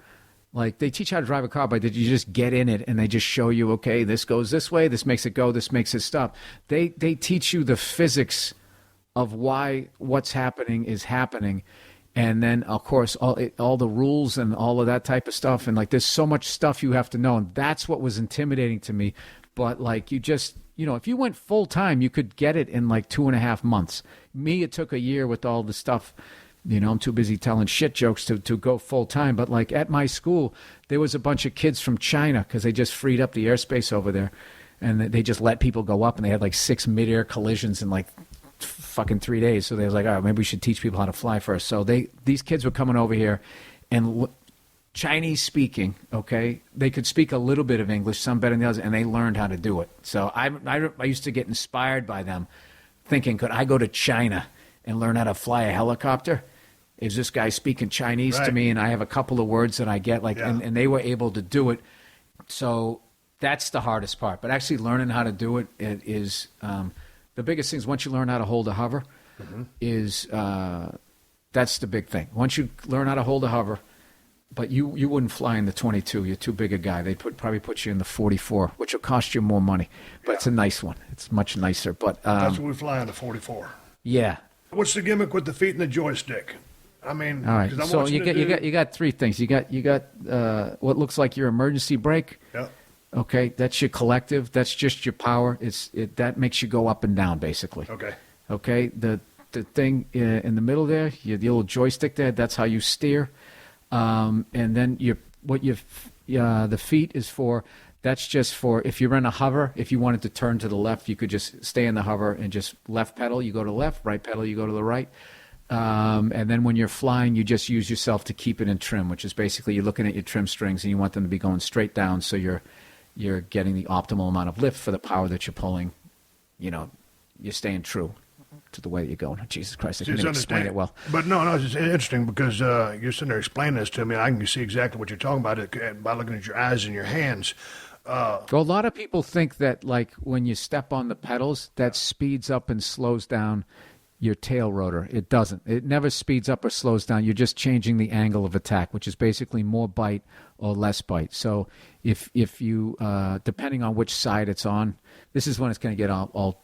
Like, they teach you how to drive a car, but you just get in it and they just show you, okay, this goes this way, this makes it go, this makes it stop. They teach you the physics of why what's happening is happening. And then, of course, all the rules and all of that type of stuff. And, like, there's so much stuff you have to know. And that's what was intimidating to me. But, like, you just, if you went full time, you could get it in, like, 2.5 months. Me, it took a year with all the stuff. I'm too busy telling shit jokes to go full time. But, like, at my school, there was a bunch of kids from China because they just freed up the airspace over there. And they just let people go up. And they had, like, 6 mid-air collisions in, like, fucking 3 days. So they was like, all right, maybe we should teach people how to fly first. So these kids were coming over here and Chinese speaking, okay? They could speak a little bit of English, some better than the others, and they learned how to do it. So I used to get inspired by them, thinking, could I go to China and learn how to fly a helicopter? Is this guy speaking Chinese to me? And I have a couple of words that I get, like, and they were able to do it. So that's the hardest part. But actually learning how to do it is the biggest thing is once you learn how to hold a hover, that's the big thing. Once you learn how to hold a hover, but you wouldn't fly in the 22. You're too big a guy. They'd probably put you in the 44, which will cost you more money. But it's a nice one. It's much nicer. But that's what we fly on the 44. Yeah. What's the gimmick with the feet and the joystick? I mean, all right. So you got three things. You got what looks like your emergency brake. Yeah. Okay, that's your collective. That's just your power. That makes you go up and down, basically. Okay. Okay. The thing in the middle there, the little joystick there, that's how you steer. And then the feet is for. That's just for if you're in a hover. If you wanted to turn to the left, you could just stay in the hover and just left pedal. You go to the left, right pedal. You go to the right. And then when you're flying, you just use yourself to keep it in trim, which is basically you're looking at your trim strings and you want them to be going straight down, so you're getting the optimal amount of lift for the power that you're pulling. You're staying true to the way that you're going. Jesus Christ, I can't explain it well. But no, it's just interesting because you're sitting there explaining this to me, and I can see exactly what you're talking about by looking at your eyes and your hands. Well, a lot of people think that, like, when you step on the pedals, that speeds up and slows down your tail rotor. It doesn't. It never speeds up or slows down. You're just changing the angle of attack, which is basically more bite or less bite. So if you, depending on which side it's on, this is when it's going to get all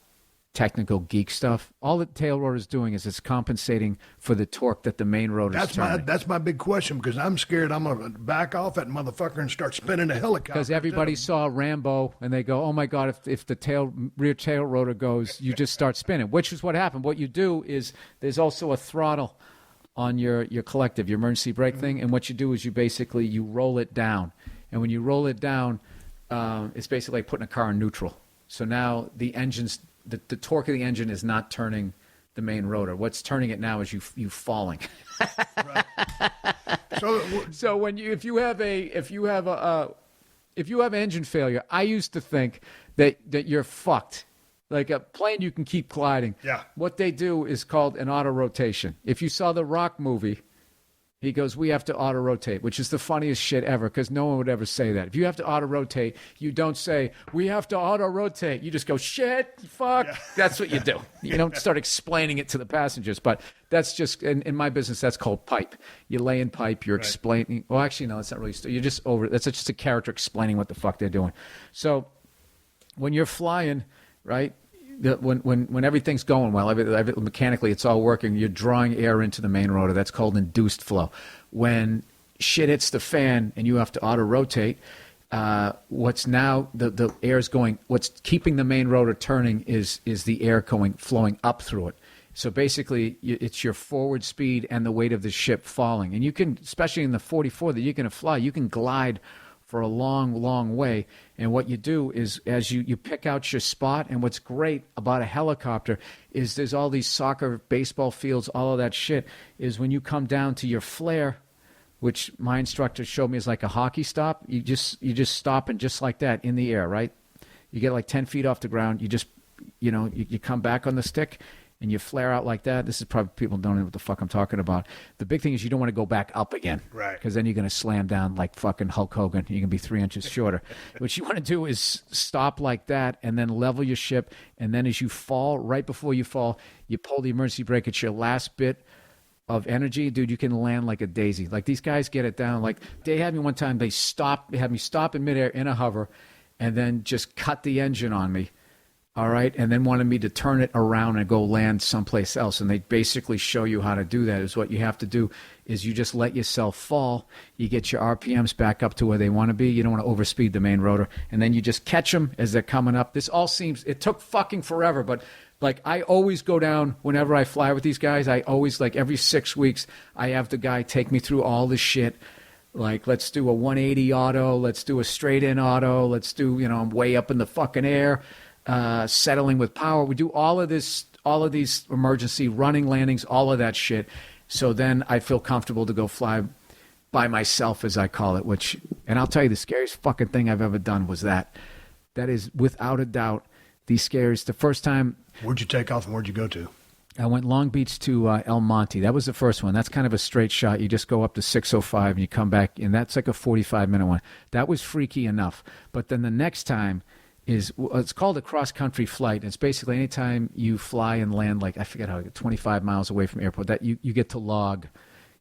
technical geek stuff. All the tail rotor is doing is it's compensating for the torque that the main rotor is turning. That's my big question, because I'm scared I'm going to back off that motherfucker and start spinning a helicopter. Because everybody saw Rambo and they go, oh my God, if the rear tail rotor goes, you just start spinning, which is what happened. What you do is there's also a throttle on your collective, your emergency brake thing, and what you do is you roll it down. And when you roll it down, it's basically like putting a car in neutral. So now the engine's the torque of the engine is not turning the main rotor. What's turning it now is you falling. Right. So if you have engine failure, I used to think that you're fucked. Like a plane, you can keep gliding. Yeah. What they do is called an auto rotation. If you saw the Rock movie, he goes, we have to auto-rotate, which is the funniest shit ever, because no one would ever say that. If you have to auto-rotate, you don't say, we have to auto-rotate. You just go, shit, fuck. Yeah. That's what you do. You don't start explaining it to the passengers. But that's just, in my business, that's called pipe. You lay in pipe, you're explaining. Well, actually, no, that's not really. You're just that's just a character explaining what the fuck they're doing. So when you're flying, right, when everything's going well, mechanically it's all working, you're drawing air into the main rotor. That's called induced flow. When shit hits the fan and you have to auto-rotate, what's now the air's going, what's keeping the main rotor turning is the air flowing up through it. So basically, it's your forward speed and the weight of the ship falling. And you can, especially in the 44 that you're going to fly, you can glide for a long, long way. And what you do is as you pick out your spot, and what's great about a helicopter is there's all these soccer, baseball fields, all of that shit, is when you come down to your flare, which my instructor showed me is like a hockey stop, you just stop and just like that in the air, right? You get like 10 feet off the ground, you just, you come back on the stick, and you flare out like that. This is probably people don't know what the fuck I'm talking about. The big thing is you don't want to go back up again. Right. Because then you're going to slam down like fucking Hulk Hogan. You're going to be 3 inches shorter. What you want to do is stop like that and then level your ship. And then as you fall, right before you fall, you pull the emergency brake. It's your last bit of energy. Dude, you can land like a daisy. Like these guys get it down. Like they had me one time, they had me stop in midair in a hover and then just cut the engine on me. All right, and then wanted me to turn it around and go land someplace else. And they basically show you how to do that. Is what you have to do is you just let yourself fall. You get your RPMs back up to where they want to be. You don't want to overspeed the main rotor. And then you just catch them as they're coming up. This all seems, it took fucking forever, but like I always go down whenever I fly with these guys. I always, like every 6 weeks, I have the guy take me through all this shit. Like, let's do a 180 auto. Let's do a straight in auto. Let's do, I'm way up in the fucking air. Settling with power. We do all of these emergency running landings, all of that shit. So then I feel comfortable to go fly by myself, as I call it, and I'll tell you, the scariest fucking thing I've ever done was that. That is without a doubt the scariest. The first time. Where'd you take off and where'd you go to? I went Long Beach to El Monte. That was the first one. That's kind of a straight shot. You just go up to 605 and you come back, and that's like a 45-minute one. That was freaky enough. But then the next time, it's called a cross-country flight. It's basically anytime you fly and land, like, I forget how, 25 miles away from the airport, that you get to log.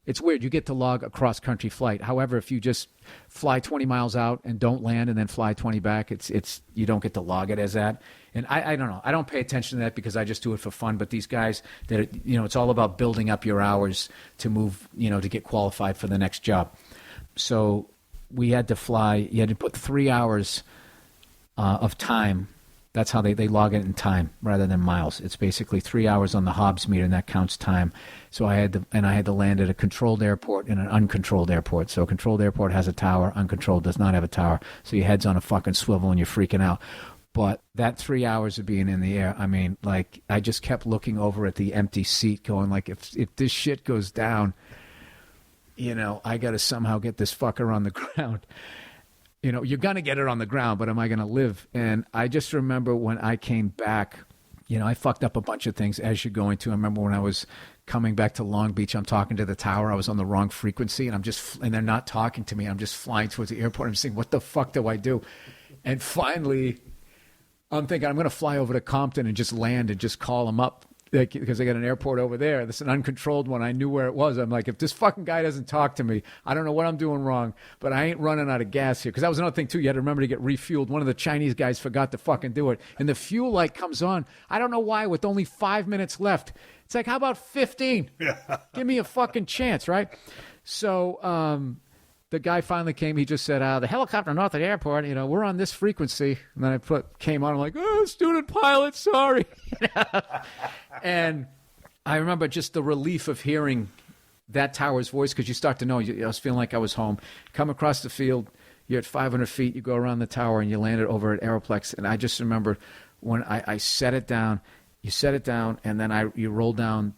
It's weird. You get to log a cross-country flight. However, if you just fly 20 miles out and don't land and then fly 20 back, it's you don't get to log it as that. And I don't know. I don't pay attention to that because I just do it for fun. But these guys, it's all about building up your hours to move, to get qualified for the next job. So we had to fly. You had to put 3 hours of time That's how they log it in time rather than miles. It's basically 3 hours on the Hobbs meter, and that counts time. So I had to land at a controlled airport and an uncontrolled airport. So a controlled airport has a tower, uncontrolled does not have a tower. So your head's on a fucking swivel and you're freaking out. But that 3 hours of being in the air, I mean, like, I just kept looking over at the empty seat going, like, if this shit goes down, you know, I got to somehow get this fucker on the ground. You know, you're going to get it on the ground, but am I going to live? And I just remember when I came back, you know, I fucked up a bunch of things as you're going to. I remember when I was coming back to Long Beach, I'm talking to the tower. I was on the wrong frequency, and and they're not talking to me. I'm just flying towards the airport. I'm saying, what the fuck do I do? And finally, I'm thinking I'm going to fly over to Compton and just land and just call them up. Because they got an airport over there. This is an uncontrolled one. I knew where it was. I'm like, if this fucking guy doesn't talk to me, I don't know what I'm doing wrong, but I ain't running out of gas here. Because that was another thing, too. You had to remember to get refueled. One of the Chinese guys forgot to fucking do it. And the fuel light comes on. I don't know why, with only 5 minutes left. It's like, how about 15? Yeah. Give me a fucking chance, right? So the guy finally came. He just said, the helicopter north of the airport, you know, we're on this frequency. And then came on. I'm like, student pilot, sorry. And I remember just the relief of hearing that tower's voice, because you start to know. I was feeling like I was home. Come across the field, you're at 500 feet, you go around the tower, and you landed over at Aeroplex. And I just remember when I set it down, you set it down, and then you roll down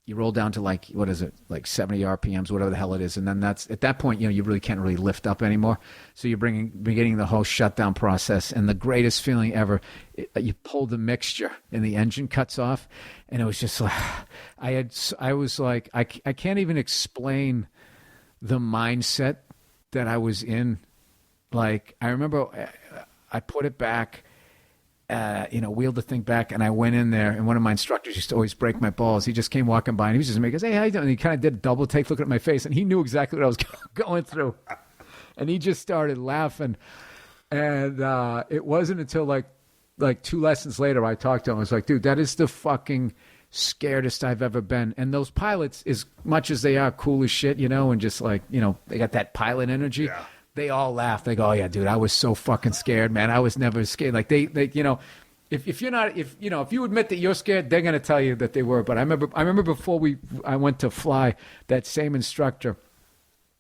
you roll down to like 70 RPMs, whatever the hell it is. And then that's, at that point, you know, you really can't really lift up anymore. So you're beginning the whole shutdown process. And the greatest feeling ever, you pull the mixture and the engine cuts off. And it was just like, I was like, I can't even explain the mindset that I was in. Like, I remember I put it back, wheeled the thing back, and I went in there, and one of my instructors used to always break my balls. He just came walking by, and he was just making, hey, how you doing? And he kind of did a double take, looking at my face, and he knew exactly what I was going through. And he just started laughing. And it wasn't until like 2 lessons later I talked to him. I was like, dude, that is the fucking scaredest I've ever been. And those pilots, as much as they are cool as shit, you know, and just like, you know, they got that pilot energy. Yeah. They all laugh. They go, oh, yeah, dude, I was so fucking scared, man. I was never scared. Like, they you know, if you admit that you're scared, they're going to tell you that they were. But I remember before I went to fly, that same instructor,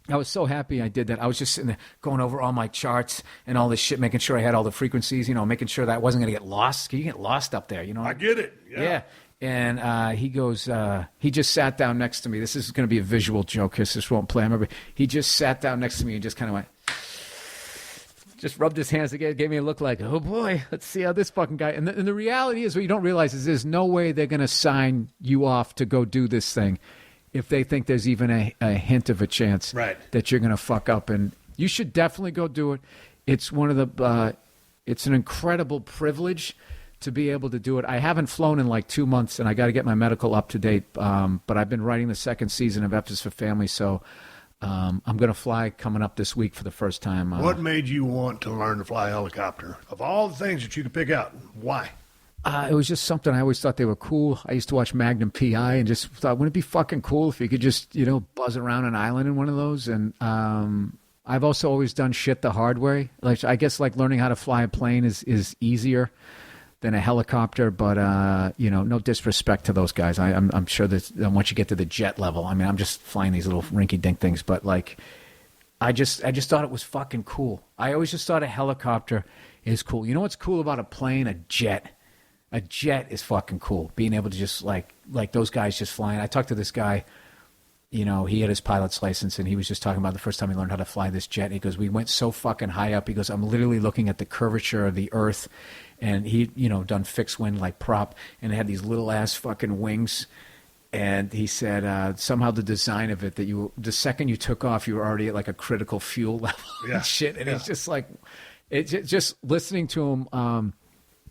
I was so happy I did that. I was just sitting there going over all my charts and all this shit, making sure I had all the frequencies, you know, making sure that I wasn't going to get lost. You get lost up there, you know. I get it. Yeah. And he goes, he just sat down next to me. This is going to be a visual joke because this won't play. I remember he just sat down next to me and just kind of went, just rubbed his hands again, gave me a look like, oh boy, let's see how this fucking guy. And the reality is, what you don't realize is there's no way they're going to sign you off to go do this thing if they think there's even a hint of a chance that you're going to fuck up. And you should definitely go do it. It's one of the, it's an incredible privilege to be able to do it. I haven't flown in like 2 months, and I got to get my medical up to date. But I've been writing the second season of F is for Family, so I'm going to fly coming up this week for the first time. What made you want to learn to fly a helicopter? Of all the things that you could pick out, why? It was just something I always thought they were cool. I used to watch Magnum P.I. and just thought, wouldn't it be fucking cool if you could just, you know, buzz around an island in one of those? And I've also always done shit the hard way. Like, I guess like learning how to fly a plane is easier than a helicopter, but you know, no disrespect to those guys. I'm sure that once you get to the jet level, I mean, I'm just flying these little rinky-dink things, but like, I just thought it was fucking cool. I always just thought a helicopter is cool. You know what's cool about a plane? A jet. A jet is fucking cool. Being able to just like those guys just flying. I talked to this guy, you know, he had his pilot's license, and he was just talking about the first time he learned how to fly this jet. He goes, we went so fucking high up. He goes, I'm literally looking at the curvature of the earth. And he, you know, done fixed wing like prop, and it had these little ass fucking wings. And he said somehow the design of it, that the second you took off, you were already at like a critical fuel level and shit. And it's just like, just listening to him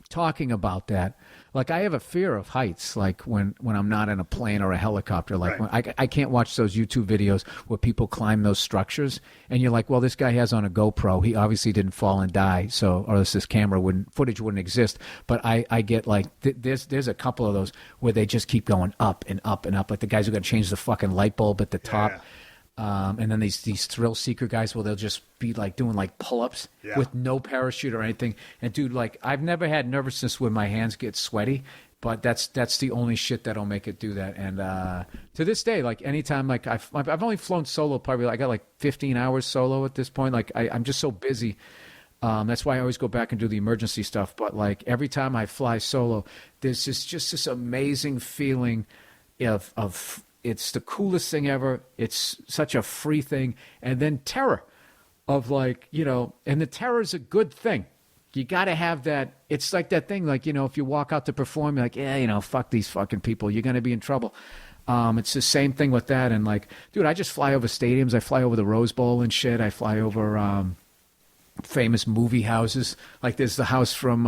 talking about that. Like, I have a fear of heights, like when I'm not in a plane or a helicopter. Like, when I can't watch those YouTube videos where people climb those structures, and you're like, well, this guy has on a GoPro. He obviously didn't fall and die, so, or else this footage wouldn't exist. But I get like, there's a couple of those where they just keep going up and up and up. Like the guys who got to change the fucking light bulb at the top. And then these thrill seeker guys where they'll just be like doing like pull-ups with no parachute or anything. And dude, like I've never had nervousness when my hands get sweaty, but that's the only shit that'll make it do that. And to this day, like anytime, like I've only flown solo probably. I got like 15 hours solo at this point. Like I'm just so busy. That's why I always go back and do the emergency stuff. But like every time I fly solo, there's just this amazing feeling of it's the coolest thing ever. It's such a free thing. And then terror of like, and the terror is a good thing. You got to have that. It's like that thing, like, if you walk out to perform, you're like, yeah, fuck these fucking people. You're going to be in trouble. It's the same thing with that. And like, dude, I just fly over stadiums. I fly over the Rose Bowl and shit. I fly over famous movie houses. Like there's the house from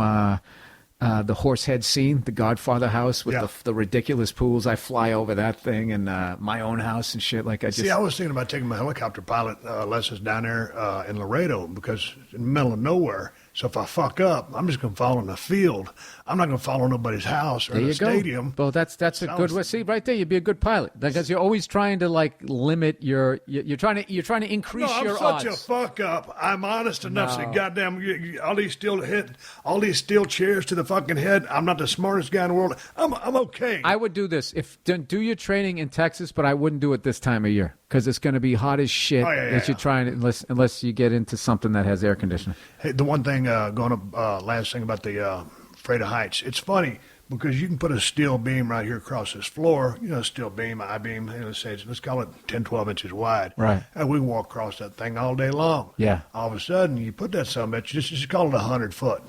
the Horsehead scene, the Godfather house with the ridiculous pools. I fly over that thing and my own house and shit. Like I was thinking about taking my helicopter pilot lessons down there in Laredo because it's in the middle of nowhere. So if I fuck up, I'm just going to fall in the field. I'm not going to follow nobody's house or the stadium. Well, that's a good way. See, right there, you'd be a good pilot because you're always trying to like limit you're trying to increase your odds. I'm such a fuck up. I'm honest enough. So goddamn, all these steel chairs to the fucking head. I'm not the smartest guy in the world. I'm okay. I would do this do your training in Texas, but I wouldn't do it this time of year because it's going to be hot as shit. You're trying unless you get into something that has air conditioning. Hey, the one thing last thing about the afraid of heights. It's funny because you can put a steel beam right here across this floor, steel beam, I-beam, let's call it 10, 12 inches wide. Right. And we can walk across that thing all day long. Yeah. All of a sudden, you put that son of a bitch, just call it 100 foot.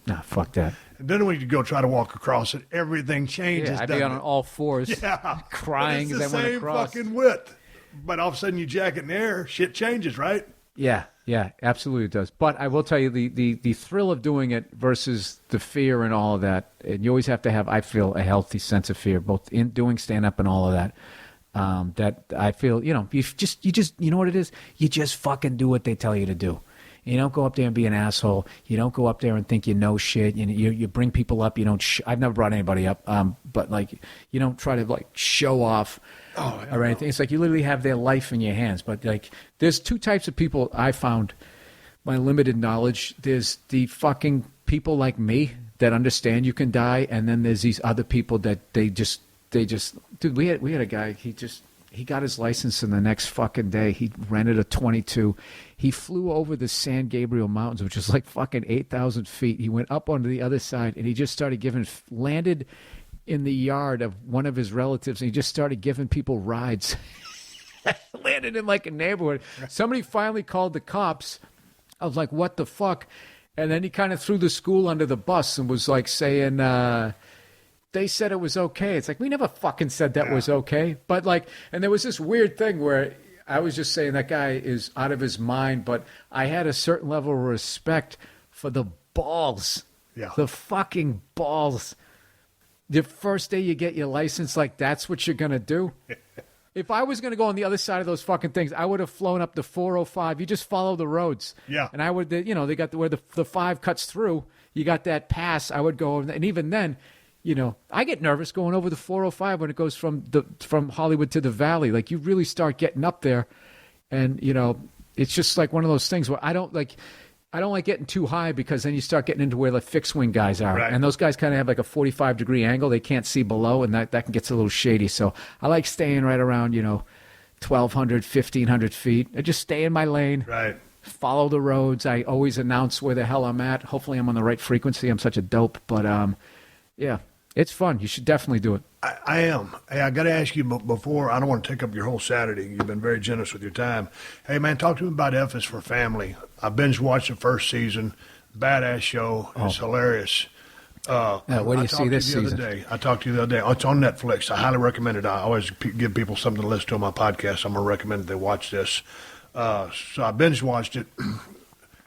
Nah, fuck that. And then when you go try to walk across it, everything changes. Yeah, I'd be on all fours crying as I went across. It's the same fucking width. But all of a sudden you jack it in the air, shit changes, right? Yeah, absolutely it does. But I will tell you the thrill of doing it versus the fear and all of that. And you always have to have, I feel, a healthy sense of fear, both in doing stand-up and all of that. That I feel, you just, you know what it is? You just fucking do what they tell you to do. You don't go up there and be an asshole. You don't go up there and think you know shit. You bring people up. You don't. I've never brought anybody up. But like you don't try to like show off or anything. It's like you literally have their life in your hands. But like there's two types of people I found. My limited knowledge. There's the fucking people like me that understand you can die, and then there's these other people that they just. Dude, we had a guy. He got his license in the next fucking day. He rented a 22. He flew over the San Gabriel Mountains, which is like fucking 8,000 feet. He went up onto the other side, and he just started landed in the yard of one of his relatives, and he just started giving people rides. Landed in like a neighborhood. Somebody finally called the cops. I was like, what the fuck? And then he kind of threw the school under the bus and was like saying... they said it was okay. It's like, we never fucking said that was okay. But like, and there was this weird thing where I was just saying that guy is out of his mind, but I had a certain level of respect for the balls. Yeah. The fucking balls. The first day you get your license, like that's what you're going to do. If I was going to go on the other side of those fucking things, I would have flown up the 405. You just follow the roads. Yeah. And I would, they got where the 5 cuts through. You got that pass. I would go, and even then, I get nervous going over the 405 when it goes from Hollywood to the Valley. Like you really start getting up there, and it's just like one of those things where I don't like getting too high because then you start getting into where the fixed wing guys are, right. And those guys kind of have like a 45-degree angle. They can't see below, and that can get a little shady. So I like staying right around 1,200, 1,500 feet. I just stay in my lane. Right. Follow the roads. I always announce where the hell I'm at. Hopefully I'm on the right frequency. I'm such a dope, but yeah. It's fun. You should definitely do it. I am. Hey, I got to ask you before. I don't want to take up your whole Saturday. You've been very generous with your time. Hey, man, talk to me about F is for Family. I binge watched the first season. Badass show. It's hilarious. Where do you see this season? I talked to you the other day. It's on Netflix. I highly recommend it. I always give people something to listen to on my podcast. I'm going to recommend that they watch this. So I binge watched it.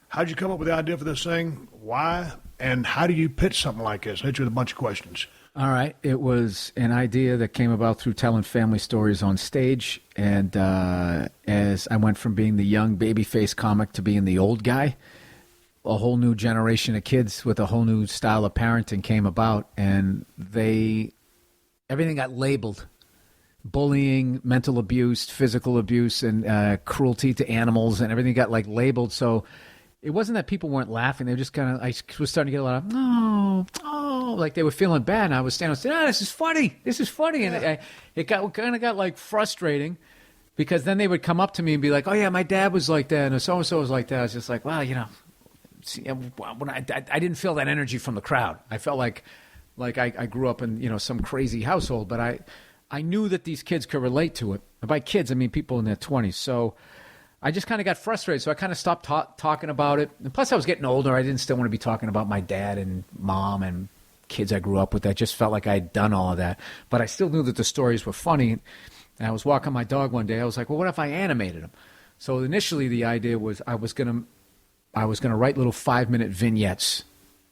How'd you come up with the idea for this thing? Why? And how do you pitch something like this? I hit you with a bunch of questions. All right. It was an idea that came about through telling family stories on stage. And as I went from being the young babyface comic to being the old guy, a whole new generation of kids with a whole new style of parenting came about. And everything got labeled. bullying, mental abuse, physical abuse, and cruelty to animals, and everything got like labeled. So it wasn't that people weren't laughing. They were just kind of, I was starting to get a lot of, oh, like they were feeling bad. And I was standing and saying, this is funny. This is funny. And it kind of got like frustrating because then they would come up to me and be like, oh yeah, my dad was like that. And so-and-so was like that. I was just like, well, when I didn't feel that energy from the crowd. I felt like I grew up in, some crazy household, but I knew that these kids could relate to it. And by kids, I mean people in their 20s. So I just kind of got frustrated. So I kind of stopped talking about it. And plus, I was getting older. I didn't still want to be talking about my dad and mom and kids I grew up with. I just felt like I had done all of that. But I still knew that the stories were funny. And I was walking my dog one day. I was like, well, what if I animated them? So initially, the idea was I was gonna write little 5-minute vignettes.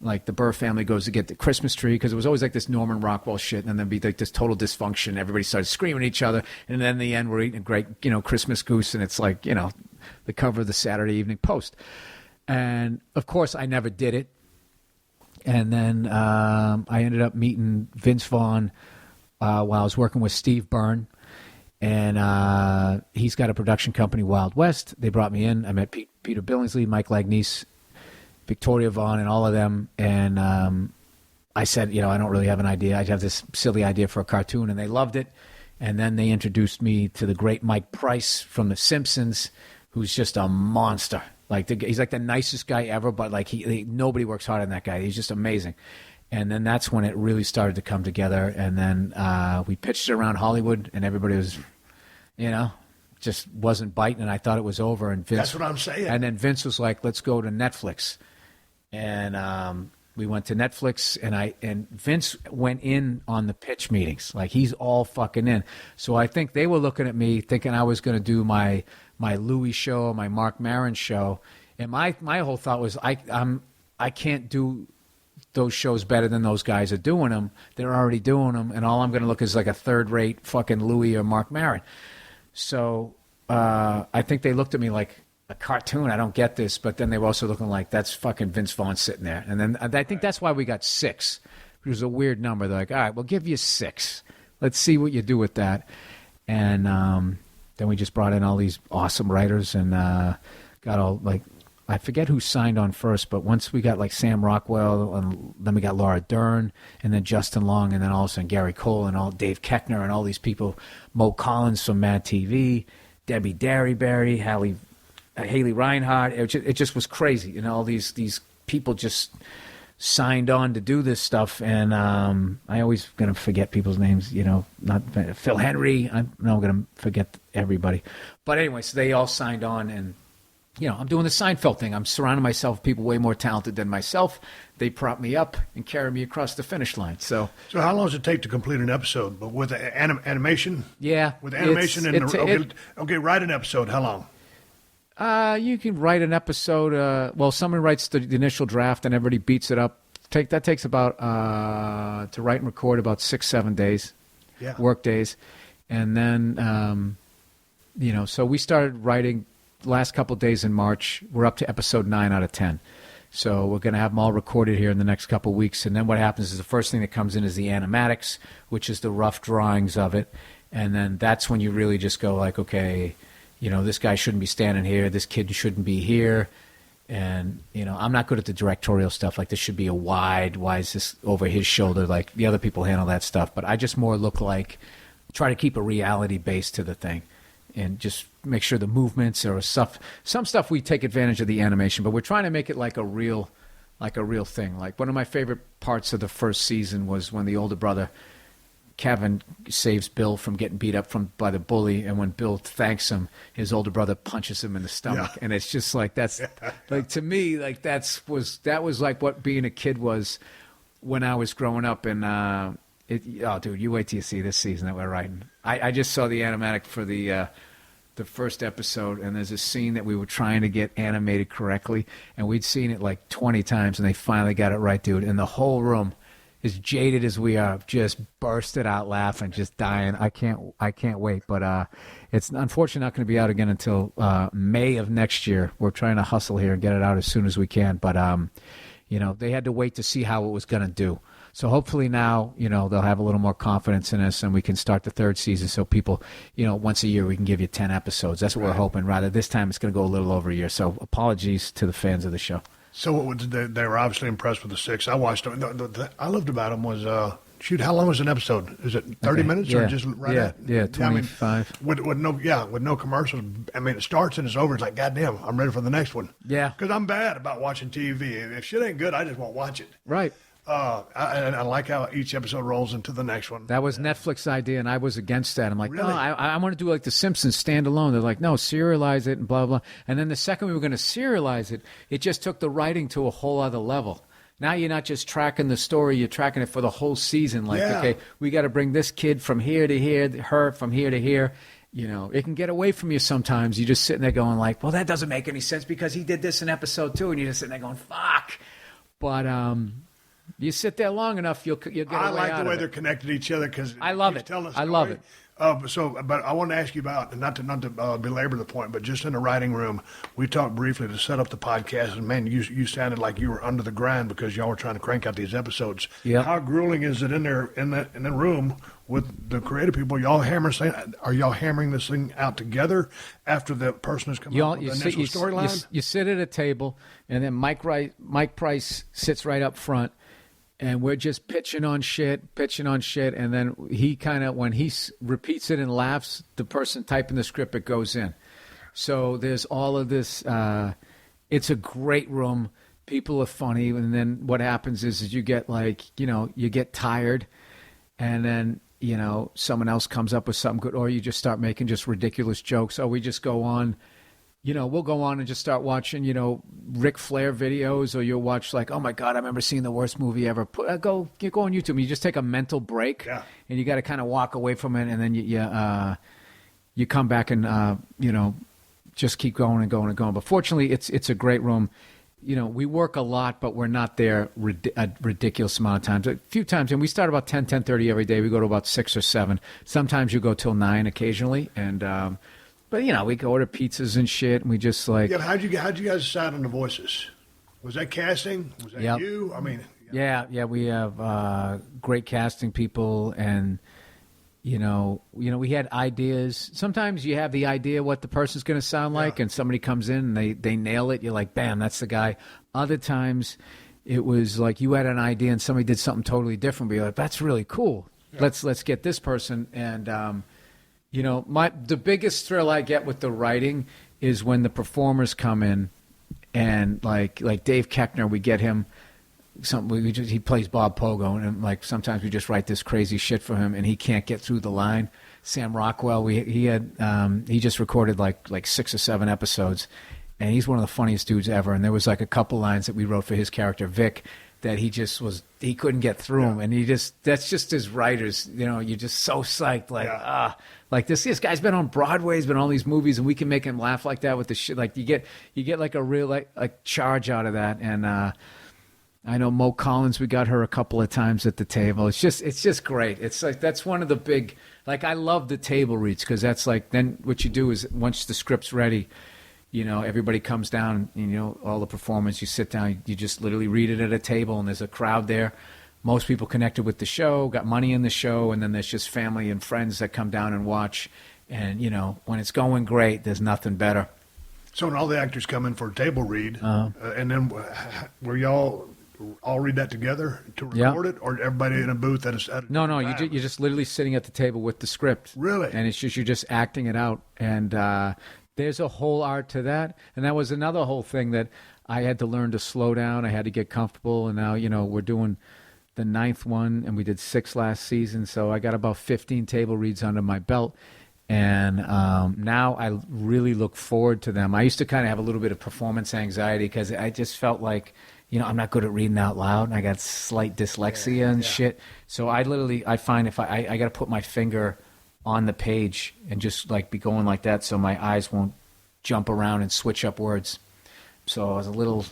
Like the Burr family goes to get the Christmas tree, because it was always like this Norman Rockwell shit, and then there'd be like this total dysfunction. Everybody started screaming at each other, and then in the end, we're eating a great, Christmas goose, and it's like, the cover of the Saturday Evening Post. And of course, I never did it. And then I ended up meeting Vince Vaughan while I was working with Steve Byrne, and he's got a production company, Wild West. They brought me in. I met Peter Billingsley, Mike Lagnese, Victoria Vaughn, and all of them, and I said, I don't really have an idea. I have this silly idea for a cartoon, and they loved it. And then they introduced me to the great Mike Price from The Simpsons, who's just a monster. Like he's like the nicest guy ever, but like nobody works hard on that guy. He's just amazing. And then that's when it really started to come together. And then we pitched it around Hollywood, and everybody was, just wasn't biting, and I thought it was over. And Vince, that's what I'm saying. And then Vince was like, let's go to Netflix. And we went to Netflix, and Vince went in on the pitch meetings. Like, he's all fucking in. So I think they were looking at me thinking I was going to do my Louis show, my Mark Maron show. And my whole thought was I can't do those shows better than those guys are doing them. They're already doing them, and all I'm going to look is like a third-rate fucking Louis or Mark Maron. So I think they looked at me like, a cartoon, I don't get this. But then they were also looking like, that's fucking Vince Vaughn sitting there. And then I think that's why we got 6, which was a weird number. They're like, all right, we'll give you 6. Let's see what you do with that. And then we just brought in all these awesome writers and got all, like, I forget who signed on first, but once we got like Sam Rockwell, and then we got Laura Dern, and then Justin Long, and then all of a sudden Gary Cole, and all Dave Koechner, and all these people, Mo Collins from Mad TV, Debbie Derryberry, Haley Reinhardt. It just was crazy. All these people just signed on to do this stuff. And I always going to forget people's names, not Phil Henry. I'm going to forget everybody. But anyway, so they all signed on, and, I'm doing the Seinfeld thing. I'm surrounding myself with people way more talented than myself. They prop me up and carry me across the finish line. So how long does it take to complete an episode? But with animation? Yeah. With animation okay, write an episode. How long? You can write an episode. Someone writes the initial draft and everybody beats it up. That takes about to write and record about 6-7 days, work days, and then so we started writing the last couple of days in March. We're up to episode 9 out of 10. So we're going to have them all recorded here in the next couple of weeks. And then what happens is the first thing that comes in is the animatics, which is the rough drawings of it, and then that's when you really just go like, okay, this guy shouldn't be standing here. This kid shouldn't be here. And, I'm not good at the directorial stuff. Like, this should be a wide. Why is this over his shoulder? Like, the other people handle that stuff. But I just more look like, try to keep a reality base to the thing. And just make sure the movements or stuff. Some stuff we take advantage of the animation. But we're trying to make it like a real thing. Like, one of my favorite parts of the first season was when the older brother, Kevin, saves Bill from getting beat up by the bully, and when Bill thanks him, his older brother punches him in the stomach, and it's just like that's like, to me, like that was like what being a kid was when I was growing up. And dude, you wait till you see this season that we're writing. I just saw the animatic for the first episode, and there's a scene that we were trying to get animated correctly, and we'd seen it like 20 times, and they finally got it right, dude, and the whole room, as jaded as we are, just bursted out laughing, just dying. I can't wait. But it's unfortunately not going to be out again until May of next year. We're trying to hustle here and get it out as soon as we can. But they had to wait to see how it was going to do. So hopefully now, they'll have a little more confidence in us and we can start the third season. So people, once a year we can give you 10 episodes. That's what we're hoping. Rather, this time it's going to go a little over a year. So apologies to the fans of the show. So they were obviously impressed with the 6. I watched them. I loved about them was, how long was an episode? Is it 30 minutes or just right at? Yeah, 25. With no commercials. I mean, it starts and it's over. It's like, goddamn, I'm ready for the next one. Yeah. Because I'm bad about watching TV. If shit ain't good, I just won't watch it. Right. I like how each episode rolls into the next one. That was Netflix's idea, and I was against that. I'm like, Really? no, I want to do like The Simpsons, stand alone. They're like, no, serialize it and blah, blah. And then the second we were going to serialize it, it just took the writing to a whole other level. Now you're not just tracking the story, you're tracking it for the whole season. Like, okay, we got to bring this kid from here to here, her from here to here. It can get away from you sometimes. You're just sitting there going like, well, that doesn't make any sense because he did this in episode 2. And you're just sitting there going, fuck. But you sit there long enough, you'll get away out of it. I like the way they're connected to each other because I love it. I love it. But I want to ask you about, not to belabor the point, but just in the writing room, we talked briefly to set up the podcast, and man, you sounded like you were under the grind because y'all were trying to crank out these episodes. Yeah. How grueling is it in there in the room with the creative people? Are y'all hammering this thing out together after the person has come up with the initial storyline? You sit at a table, and then Mike Price sits right up front. And we're just pitching on shit. And then he kind of, when he repeats it and laughs, the person typing the script, it goes in. So there's all of this. It's a great room. People are funny. And then what happens is you get you get tired. And then, someone else comes up with something good. Or you just start making just ridiculous jokes. Or we just go on. We'll go on and just start watching, Ric Flair videos, or you'll watch like, oh my God, I remember seeing the worst movie ever. You go on YouTube. You just take a mental break, and you got to kind of walk away from it, and then you come back and just keep going and going and going. But fortunately, it's a great room. We work a lot, but we're not there a ridiculous amount of times. A few times, and we start about 10:30 every day. We go to about 6 or 7. Sometimes you go till 9 occasionally, and. But, we go order pizzas and shit, and we just like... Yeah, how'd you guys decide on the voices? Was that casting? Was that you? I mean... Yeah, we have great casting people, and, we had ideas. Sometimes you have the idea what the person's going to sound like, and somebody comes in and they nail it. You're like, bam, that's the guy. Other times, it was like you had an idea and somebody did something totally different, but you're like, that's really cool. Yeah. Let's get this person, and... the biggest thrill I get with the writing is when the performers come in, and like Dave Koechner, we get him. He plays Bob Pogo, and like sometimes we just write this crazy shit for him, and he can't get through the line. Sam Rockwell, he just recorded like 6 or 7 episodes, and he's one of the funniest dudes ever. And there was like a couple lines that we wrote for his character Vic that he couldn't get through them, and that's just his writers. You're just so psyched, like this guy's been on Broadway, he's been on all these movies, and we can make him laugh like that with the shit. Like you get like a real like charge out of that. And I know Mo Collins, we got her a couple of times at the table. It's just great. It's like that's one of the big, like I love the table reads, because that's like, then what you do is once the script's ready, everybody comes down, and, all the performers, you sit down, you just literally read it at a table, and there's a crowd there. Most people connected with the show, got money in the show, and then there's just family and friends that come down and watch. And, when it's going great, there's nothing better. So when all the actors come in for a table read, and then were y'all all read that together to record it, or everybody in a booth at a No, you're just literally sitting at the table with the script. Really? And it's just, you're just acting it out. And there's a whole art to that. And that was another whole thing that I had to learn to slow down. I had to get comfortable. And now, we're doing the 9th one, and we did 6 last season. So I got about 15 table reads under my belt. And now I really look forward to them. I used to kind of have a little bit of performance anxiety because I just felt like, I'm not good at reading out loud, and I got slight dyslexia and shit. So I find if I got to put my finger on the page and just like be going like that so my eyes won't jump around and switch up words. So I was a little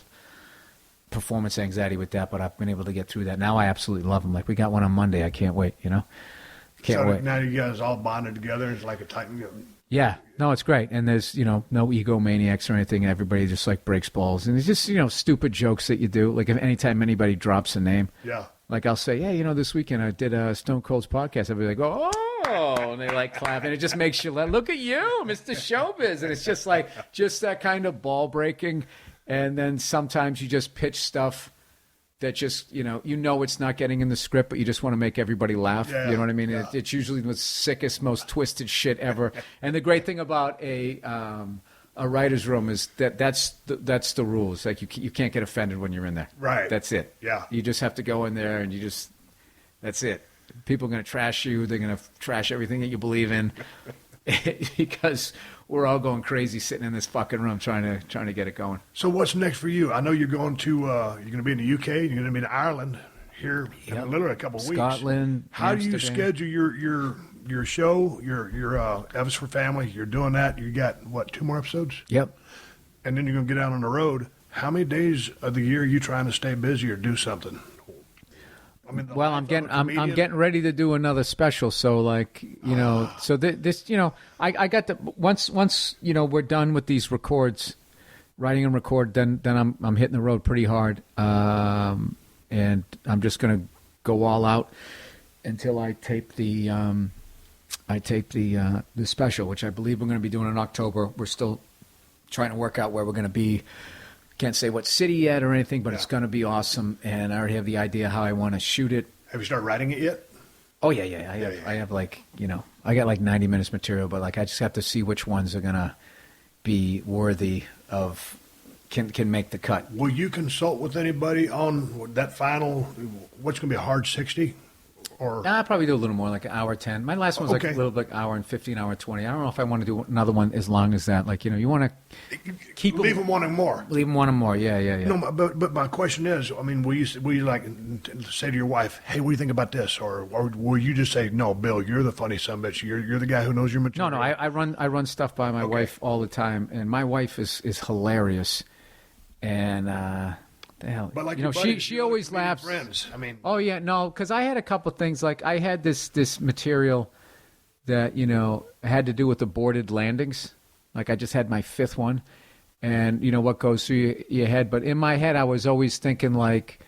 performance anxiety with that, but I've been able to get through that. Now I absolutely love them. Like we got one on Monday. I can't wait, Can't wait. Now you guys all bonded together. It's like a tight... Yeah. No, it's great. And there's, no egomaniacs or anything. Everybody just like breaks balls. And it's just, stupid jokes that you do. Like if anytime anybody drops a name. Yeah. like I'll say, yeah, this weekend I did a Stone Cold's podcast. Everybody like, oh, and they like clap, and it just makes you look at you, Mr. Showbiz, and it's just like that kind of ball breaking, and then sometimes you just pitch stuff that just it's not getting in the script, but you just want to make everybody laugh. Yeah, you know what I mean? yeah. It's usually the sickest, most twisted shit ever. And the great thing about a writer's room is that's the rule. It's like you can't get offended when you're in there. Right. That's it. Yeah. You just have to go in there and that's it. People are going to trash you. They're going to trash everything that you believe in because we're all going crazy sitting in this fucking room trying to get it going. So what's next for you? I know you're going to you're going to be in the UK. You're going to be in Ireland here in literally a couple of weeks. Scotland. How do you Amsterdam. schedule your show? Your Elvis for Family. You're doing that. You got what, 2 more episodes? Yep. And then you're going to get out on the road. How many days of the year are you trying to stay busy or do something? I mean, Well, I'm getting ready to do another special. So so this I got the once we're done with these records, writing and record, then I'm hitting the road pretty hard, and I'm just gonna go all out until I tape the special, which I believe we're going to be doing in October. We're still trying to work out where we're going to be. Can't say what city yet or anything, but it's going to be awesome, and I already have the idea how I want to shoot it. Have you started writing it yet? Oh yeah. I have I got like 90 minutes material, but I just have to see which ones are gonna be worthy of can make the cut. Will you consult with anybody on that final? What's going to be a hard 60? Or I'll probably do a little more, like an hour 10. My last one's like a Okay. little bit hour and 15, hour 20. I don't know if I want to do another one as long as that. Like you want to keep leave them wanting more. leave them wanting more. Yeah. No, but my question is, I mean, will you like say to your wife, "Hey, what do you think about this?" Or will you just say, "No, Bill, you're the funny son of a bitch. You're the guy who knows your material." No. I run stuff by my wife all the time, and my wife is hilarious, and the hell, But like your buddies, she you're always comedian laughs. Friends. I mean, Oh yeah, no, because I had a couple things. Like I had this material that had to do with aborted landings. Like I just had my 5th one, and what goes through your head. But in my head, I was always thinking like,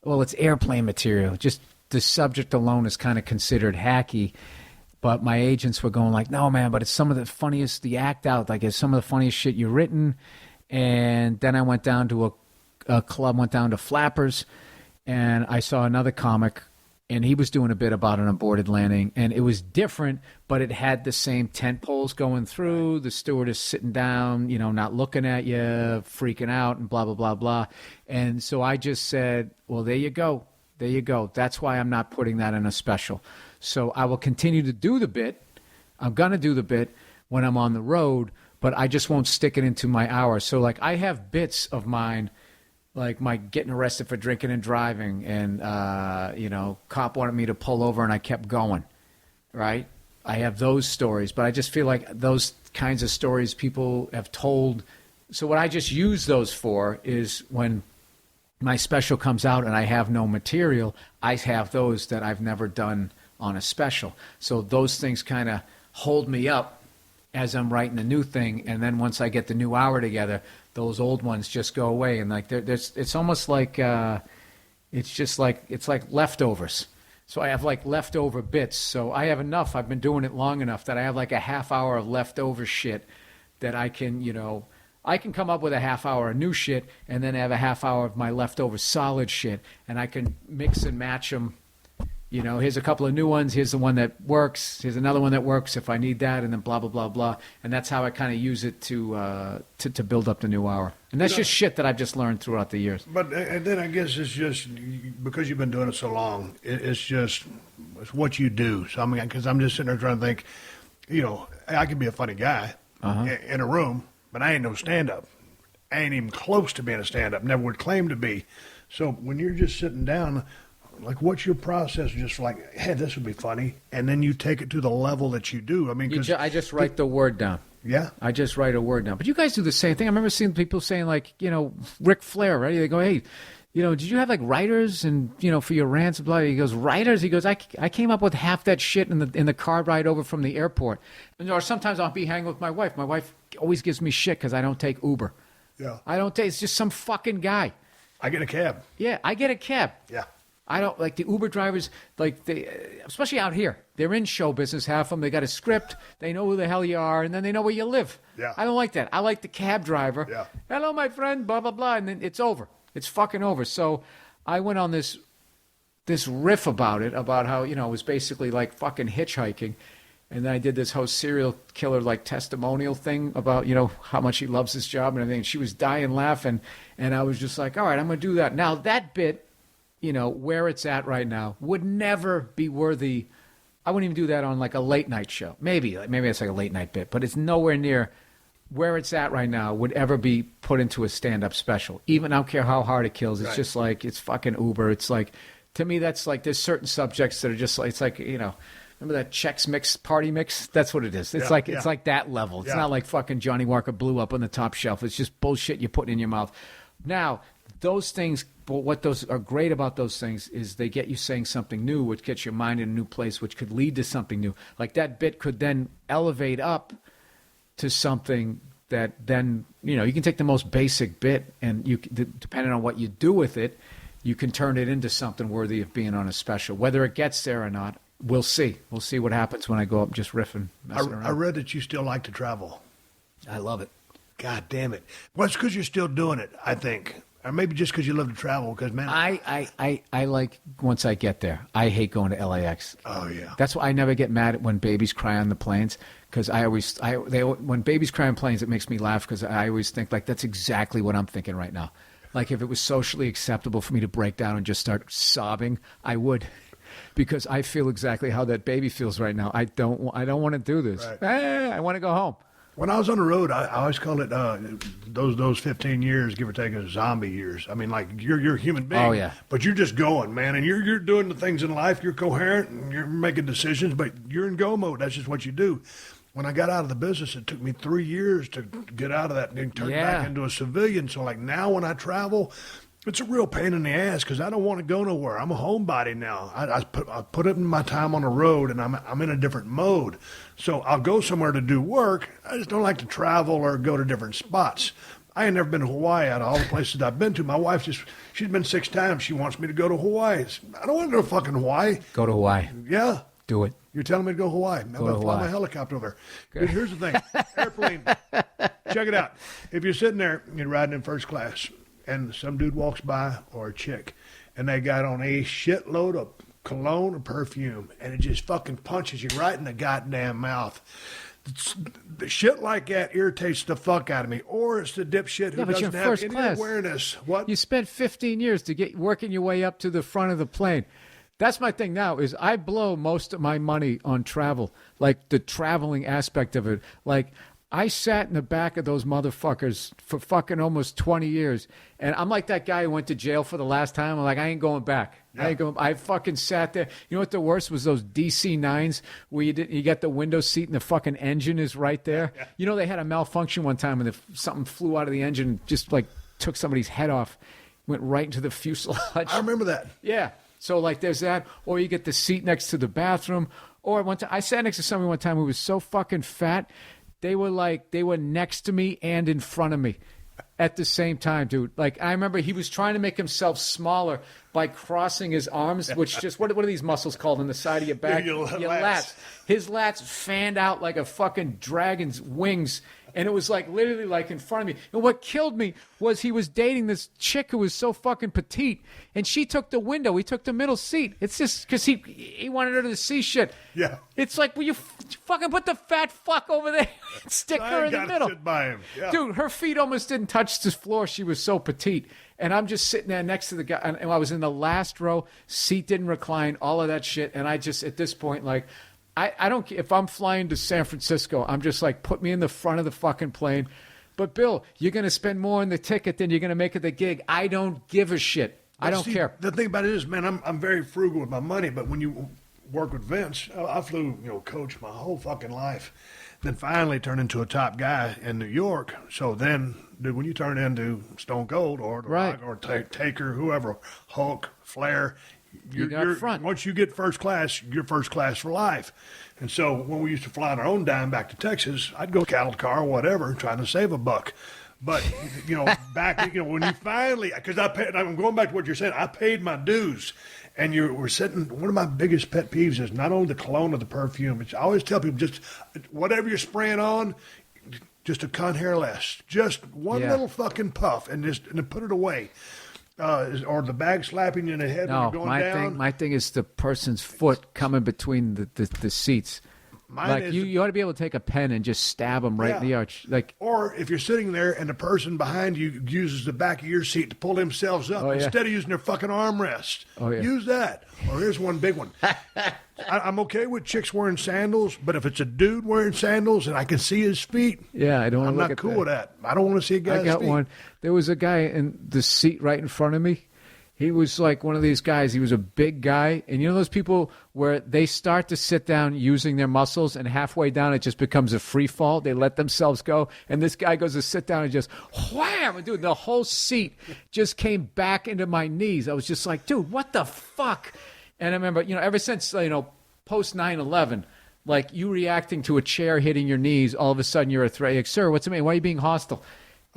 well, it's airplane material. Just the subject alone is kind of considered hacky. But my agents were going like, no, man, but it's some of the funniest. The act out, like it's some of the funniest shit you've written. And then I went down to a club, went down to Flappers, and I saw another comic, and he was doing a bit about an aborted landing, and it was different, but it had the same tent poles going through, the stewardess sitting down, not looking at you, freaking out, and blah, blah, blah, blah. And so I just said, well, there you go. That's why I'm not putting that in a special. So I will continue to do the bit. I'm going to do the bit when I'm on the road, but I just won't stick it into my hour. So, like, I have bits of mine, like my getting arrested for drinking and driving, and cop wanted me to pull over and I kept going, right? I have those stories, but I just feel like those kinds of stories people have told. So what I just use those for is when my special comes out and I have no material, I have those that I've never done on a special. So those things kind of hold me up as I'm writing a new thing, and then once I get the new hour together, those old ones just go away, and like it's almost like it's like leftovers. So I have like leftover bits. So I have enough. I've been doing it long enough that I have like a half hour of leftover shit that I can I can come up with a half hour of new shit, and then have a half hour of my leftover solid shit, and I can mix and match them. Here's a couple of new ones. Here's the one that works. Here's another one that works if I need that, and then blah, blah, blah, blah. And that's how I kind of use it to build up the new hour. And that's just shit that I've just learned throughout the years. But and then I guess it's just because you've been doing it so long, it's what you do. So I mean, because I'm just sitting there trying to think, I can be a funny guy in a room, but I ain't no stand-up. I ain't even close to being a stand-up. Never would claim to be. So when you're just sitting down, like, what's your process? Just like, hey, this would be funny, and then you take it to the level that you do. I mean, because I just write the word down. Yeah, I just write a word down. But you guys do the same thing. I remember seeing people saying like, Ric Flair, right? They go, hey, did you have like writers and for your rants and blah? He goes, writers. He goes, I came up with half that shit in the car ride over from the airport. Or sometimes I'll be hanging with my wife. My wife always gives me shit because I don't take Uber. Yeah, I don't take. It's just some fucking guy. I get a cab. Yeah, I get a cab. Yeah. I don't like the Uber drivers, like they, especially out here. They're in show business, half of them. They got a script. They know who the hell you are, and then they know where you live. Yeah. I don't like that. I like the cab driver. Yeah. Hello, my friend, blah, blah, blah, and then it's over. It's fucking over. So I went on this riff about it, about how, it was basically like fucking hitchhiking. And then I did this whole serial killer like testimonial thing about, how much he loves his job and everything. She was dying laughing. And I was just like, all right, I'm going to do that. Now that bit, where it's at right now would never be worthy. I wouldn't even do that on like a late night show. Maybe it's like a late night bit, but it's nowhere near where it's at right now would ever be put into a stand-up special. Even, I don't care how hard it kills. It's just like, it's fucking Uber. It's like, to me, that's like, there's certain subjects that are just like, it's like, remember that Chex Mix party mix? That's what it is. It's it's like that level. It's not like fucking Johnny Walker Blue up on the top shelf. It's just bullshit you're putting in your mouth. Now, those things, but what those are great about those things is they get you saying something new, which gets your mind in a new place, which could lead to something new. Like that bit could then elevate up to something that then, you can take the most basic bit and you, depending on what you do with it, you can turn it into something worthy of being on a special. Whether it gets there or not, we'll see. We'll see what happens when I go up just riffing, messing around. I read that you still like to travel. I love it. God damn it. Well, it's because you're still doing it, I think. Or maybe just because you love to travel. Because, man, I like, once I get there, I hate going to LAX. Oh, yeah. That's why I never get mad at when babies cry on the planes. Because when babies cry on planes, it makes me laugh because I always think, like, that's exactly what I'm thinking right now. Like, if it was socially acceptable for me to break down and just start sobbing, I would. Because I feel exactly how that baby feels right now. I don't want to do this. Right. I want to go home. When I was on the road, I always call it those 15 years, give or take, as zombie years. I mean, like, you're a human being. Oh, yeah. But you're just going, man, and you're doing the things in life. You're coherent, and you're making decisions, but you're in go mode. That's just what you do. When I got out of the business, it took me 3 years to get out of that and turn back into a civilian. So, like, now when I travel, it's a real pain in the ass because I don't want to go nowhere. I'm a homebody now. I put in my time on the road, and I'm in a different mode. So I'll go somewhere to do work. I just don't like to travel or go to different spots. I ain't never been to Hawaii out of all the places I've been to. My wife she's been 6 times. She wants me to go to Hawaii. I don't want to go to fucking Hawaii. Go to Hawaii. Yeah. Do it. You're telling me to go to Hawaii. I'm going to fly my helicopter over there. Dude, here's the thing. Airplane. Check it out. If you're sitting there, you're riding in first class, and some dude walks by, or a chick, and they got on a shitload of cologne or perfume, and it just fucking punches you right in the goddamn mouth. The shit like that irritates the fuck out of me. Or it's the dipshit who doesn't have any awareness. What? You spent 15 years to get working your way up to the front of the plane. That's my thing now, is I blow most of my money on travel, like the traveling aspect of it. Like, I sat in the back of those motherfuckers for fucking almost 20 years, and I'm like that guy who went to jail for the last time. I'm like, I ain't going back. Yeah. I fucking sat there. You know what the worst was? Those DC-9s where you get the window seat and the fucking engine is right there. Yeah. You know, they had a malfunction one time and something flew out of the engine and just like took somebody's head off, went right into the fuselage. I remember that. Yeah. So, like, there's that. Or you get the seat next to the bathroom. Or one time, I sat next to somebody one time who was so fucking fat, they were next to me and in front of me at the same time, dude. Like, I remember he was trying to make himself smaller by crossing his arms, which just, what are these muscles called on the side of your back? Your lats. His lats fanned out like a fucking dragon's wings. And it was like literally like in front of me. And what killed me was he was dating this chick who was so fucking petite. And she took the window. He took the middle seat. It's just because he wanted her to see shit. Yeah. It's like, will you fucking put the fat fuck over there and stick her in the middle? Sit by him. Yeah. Dude, her feet almost didn't touch the floor. She was so petite. And I'm just sitting there next to the guy. And I was in the last row. Seat didn't recline. All of that shit. And I just, at this point, like, I don't care if I'm flying to San Francisco. I'm just like, put me in the front of the fucking plane. But, Bill, you're going to spend more on the ticket than you're going to make at the gig. I don't give a shit. I don't care. The thing about it is, man, I'm very frugal with my money. But when you work with Vince, I flew, coach my whole fucking life. Then finally turned into a top guy in New York. So then, dude, when you turn into Stone Cold or The Rock or Taker, whoever, Hulk, Flair, you're front. Once you get first class, you're first class for life. And so when we used to fly on our own dime back to Texas, I'd go cattle car or whatever, trying to save a buck. But, back, when you finally, because I'm going back to what you're saying, I paid my dues. and we're sitting. One of my biggest pet peeves is not only the cologne or the perfume. I always tell people, just whatever you're spraying on, just a cunt hair less. Just one little fucking puff, and then put it away. Or the bag slapping you in the head when you're going down. My thing is the person's foot coming between the seats. You ought to be able to take a pen and just stab them right in the arch. Or if you're sitting there and the person behind you uses the back of your seat to pull themselves up instead of using their fucking armrest. Use that. Or here's one big one. I'm okay with chicks wearing sandals, but if it's a dude wearing sandals and I can see his feet, I'm not cool with that. I don't want to see a guy's feet. I got one. There was a guy in the seat right in front of me. He was like one of these guys. He was a big guy. And you know those people where they start to sit down using their muscles and halfway down it just becomes a free fall? They let themselves go. And this guy goes to sit down and just wham! And dude, the whole seat just came back into my knees. I was just like, dude, what the fuck? And I remember, ever since, post 9/11, like you reacting to a chair hitting your knees, all of a sudden you're a threat. Like, sir, what's the matter? Why are you being hostile?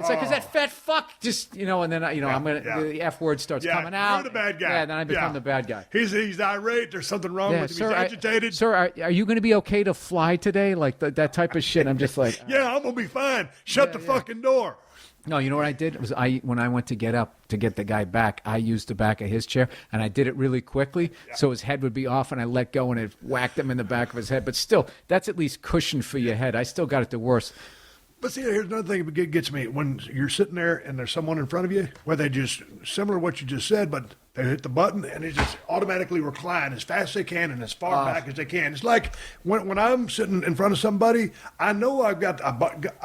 It's like, because that fat fuck just, and then, I'm going to, the F word starts coming out. You're the bad guy. Yeah, then I become the bad guy. He's irate. There's something wrong with him. Sir, he's agitated. Sir, are you going to be okay to fly today? Like that type of shit. I'm just like. Yeah, I'm going to be fine. Shut the fucking door. No, you know what I did? When I went to get up to get the guy back, I used the back of his chair, and I did it really quickly, so his head would be off, and I let go, and it whacked him in the back of his head. But still, that's at least cushion for your head. I still got it the worst. But see, here's another thing that gets me. When you're sitting there and there's someone in front of you, where they just, similar to what you just said, but they hit the button and they just automatically recline as fast as they can and as far back as they can. It's like when I'm sitting in front of somebody, I know I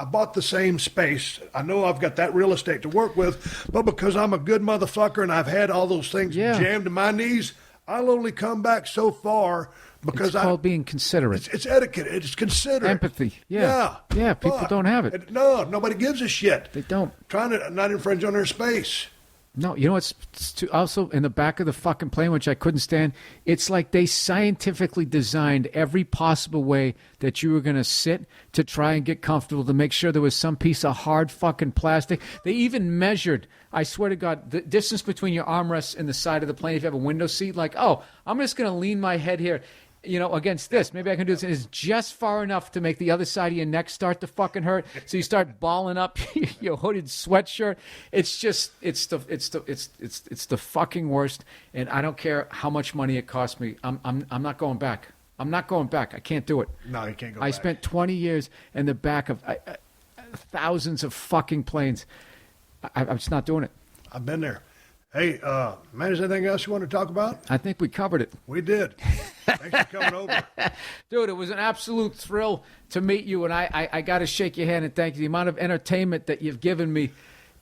bought the same space. I know I've got that real estate to work with, but because I'm a good motherfucker and I've had all those things jammed to my knees, I'll only come back so far. Because it's called being considerate. It's etiquette. It's considerate. Empathy. Yeah. People don't have it. No, nobody gives a shit. They don't. Trying to not infringe on their space. No, it's also in the back of the fucking plane, which I couldn't stand. It's like they scientifically designed every possible way that you were going to sit to try and get comfortable to make sure there was some piece of hard fucking plastic. They even measured, I swear to God, the distance between your armrests and the side of the plane. If you have a window seat, like, I'm just going to lean my head here. Against this. Maybe I can do this. It's just far enough to make the other side of your neck start to fucking hurt. So you start balling up your hooded sweatshirt. It's the fucking worst. And I don't care how much money it costs me. I'm not going back. I'm not going back. I can't do it. No, you can't go back. I spent 20 years in the back of thousands of fucking planes. I'm just not doing it. I've been there. Hey, man, is there anything else you want to talk about? I think we covered it. We did. Thanks for coming over. Dude, it was an absolute thrill to meet you, and I got to shake your hand and thank you. The amount of entertainment that you've given me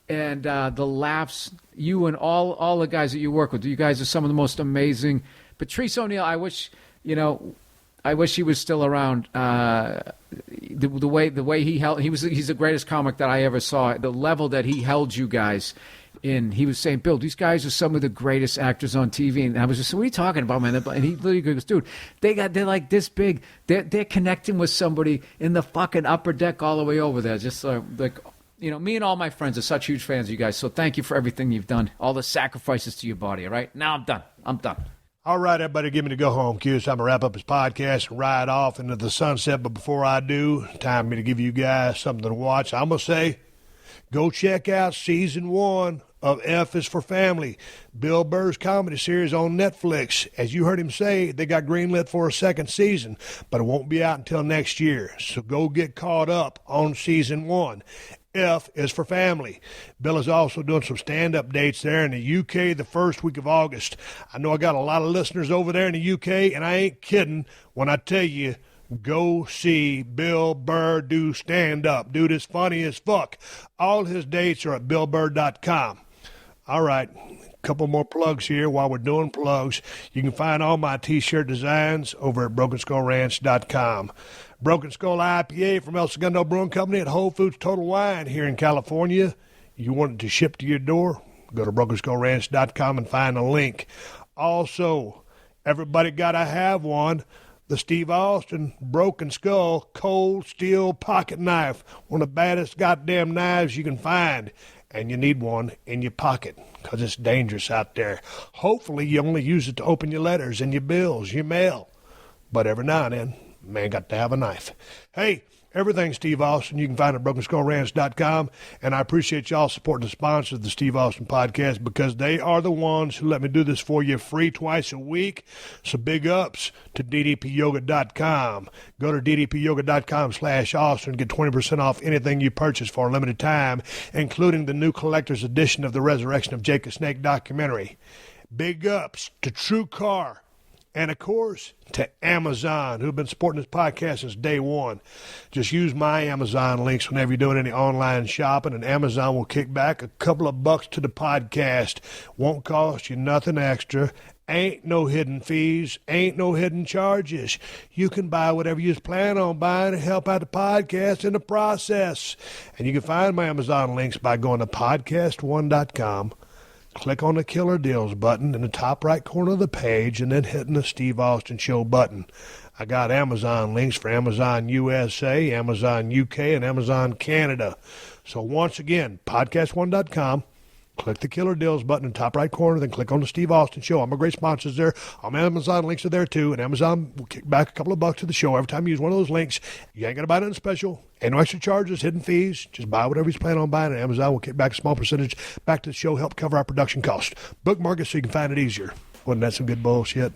and the laughs, you and all the guys that you work with. You guys are some of the most amazing. Patrice O'Neal, I wish he was still around. The way he held, he's the greatest comic that I ever saw. The level that he held you guys in, he was saying, Bill, these guys are some of the greatest actors on TV. And I was just saying, what are you talking about, man? And he literally goes, dude, they're like this big. They're connecting with somebody in the fucking upper deck all the way over there. Just like, me and all my friends are such huge fans of you guys. So thank you for everything you've done, all the sacrifices to your body. All right, now I'm done. All right, everybody, give me the go-home cue. So I'm going to wrap up this podcast and ride off into the sunset. But before I do, time for me to give you guys something to watch. I'm going to say, go check out Season 1 of F is for Family, Bill Burr's comedy series on Netflix. As you heard him say, they got greenlit for a second season, but it won't be out until next year. So go get caught up on Season 1. F is for Family. Bill is also doing some stand-up dates there in the UK the first week of August. I know I got a lot of listeners over there in the UK, and I ain't kidding when I tell you, go see Bill Burr do stand-up. Dude is funny as fuck. All his dates are at BillBurr.com. All right, a couple more plugs here while we're doing plugs. You can find all my T-shirt designs over at BrokenSkullRanch.com. Broken Skull IPA from El Segundo Brewing Company at Whole Foods Total Wine here in California. You want it to ship to your door? Go to BrokenSkullRanch.com and find a link. Also, everybody got to have one. The Steve Austin Broken Skull Cold Steel Pocket Knife. One of the baddest goddamn knives you can find. and you need one in your pocket because it's dangerous out there. Hopefully, you only use it to open your letters and your bills, your mail. But every now and then, man got to have a knife. Hey, everything Steve Austin, you can find at BrokenSkullRanch.com. And I appreciate y'all supporting the sponsors of the Steve Austin podcast because they are the ones who let me do this for you free twice a week. So big ups to DDPyoga.com. Go to DDPyoga.com/Austin and get 20% off anything you purchase for a limited time, including the new collector's edition of the Resurrection of Jake the Snake documentary. Big ups to True Car. And, of course, to Amazon, who've been supporting this podcast since day one. Just use my Amazon links whenever you're doing any online shopping, and Amazon will kick back a couple of bucks to the podcast. Won't cost you nothing extra. Ain't no hidden fees. Ain't no hidden charges. You can buy whatever you plan on buying and help out the podcast in the process. And you can find my Amazon links by going to PodcastOne.com. Click on the Killer Deals button in the top right corner of the page and then hitting the Steve Austin Show button. I got Amazon links for Amazon USA, Amazon UK, and Amazon Canada. So once again, PodcastOne.com. Click the Killer Deals button in the top right corner, then click on the Steve Austin Show. All my great sponsors there. All my Amazon links are there too, and Amazon will kick back a couple of bucks to the show every time you use one of those links. You ain't got to buy nothing special. Ain't no extra charges, hidden fees. Just buy whatever you plan on buying, and Amazon will kick back a small percentage back to the show, help cover our production costs. Bookmark it so you can find it easier. Wasn't that some good bullshit?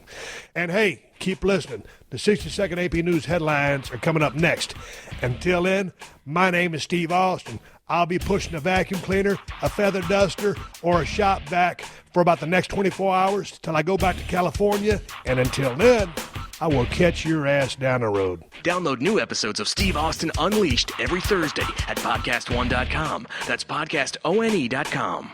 And hey, keep listening. The 60-second AP News headlines are coming up next. Until then, my name is Steve Austin. I'll be pushing a vacuum cleaner, a feather duster, or a shop vac for about the next 24 hours till I go back to California. And until then, I will catch your ass down the road. Download new episodes of Steve Austin Unleashed every Thursday at PodcastOne.com. That's PodcastOne.com.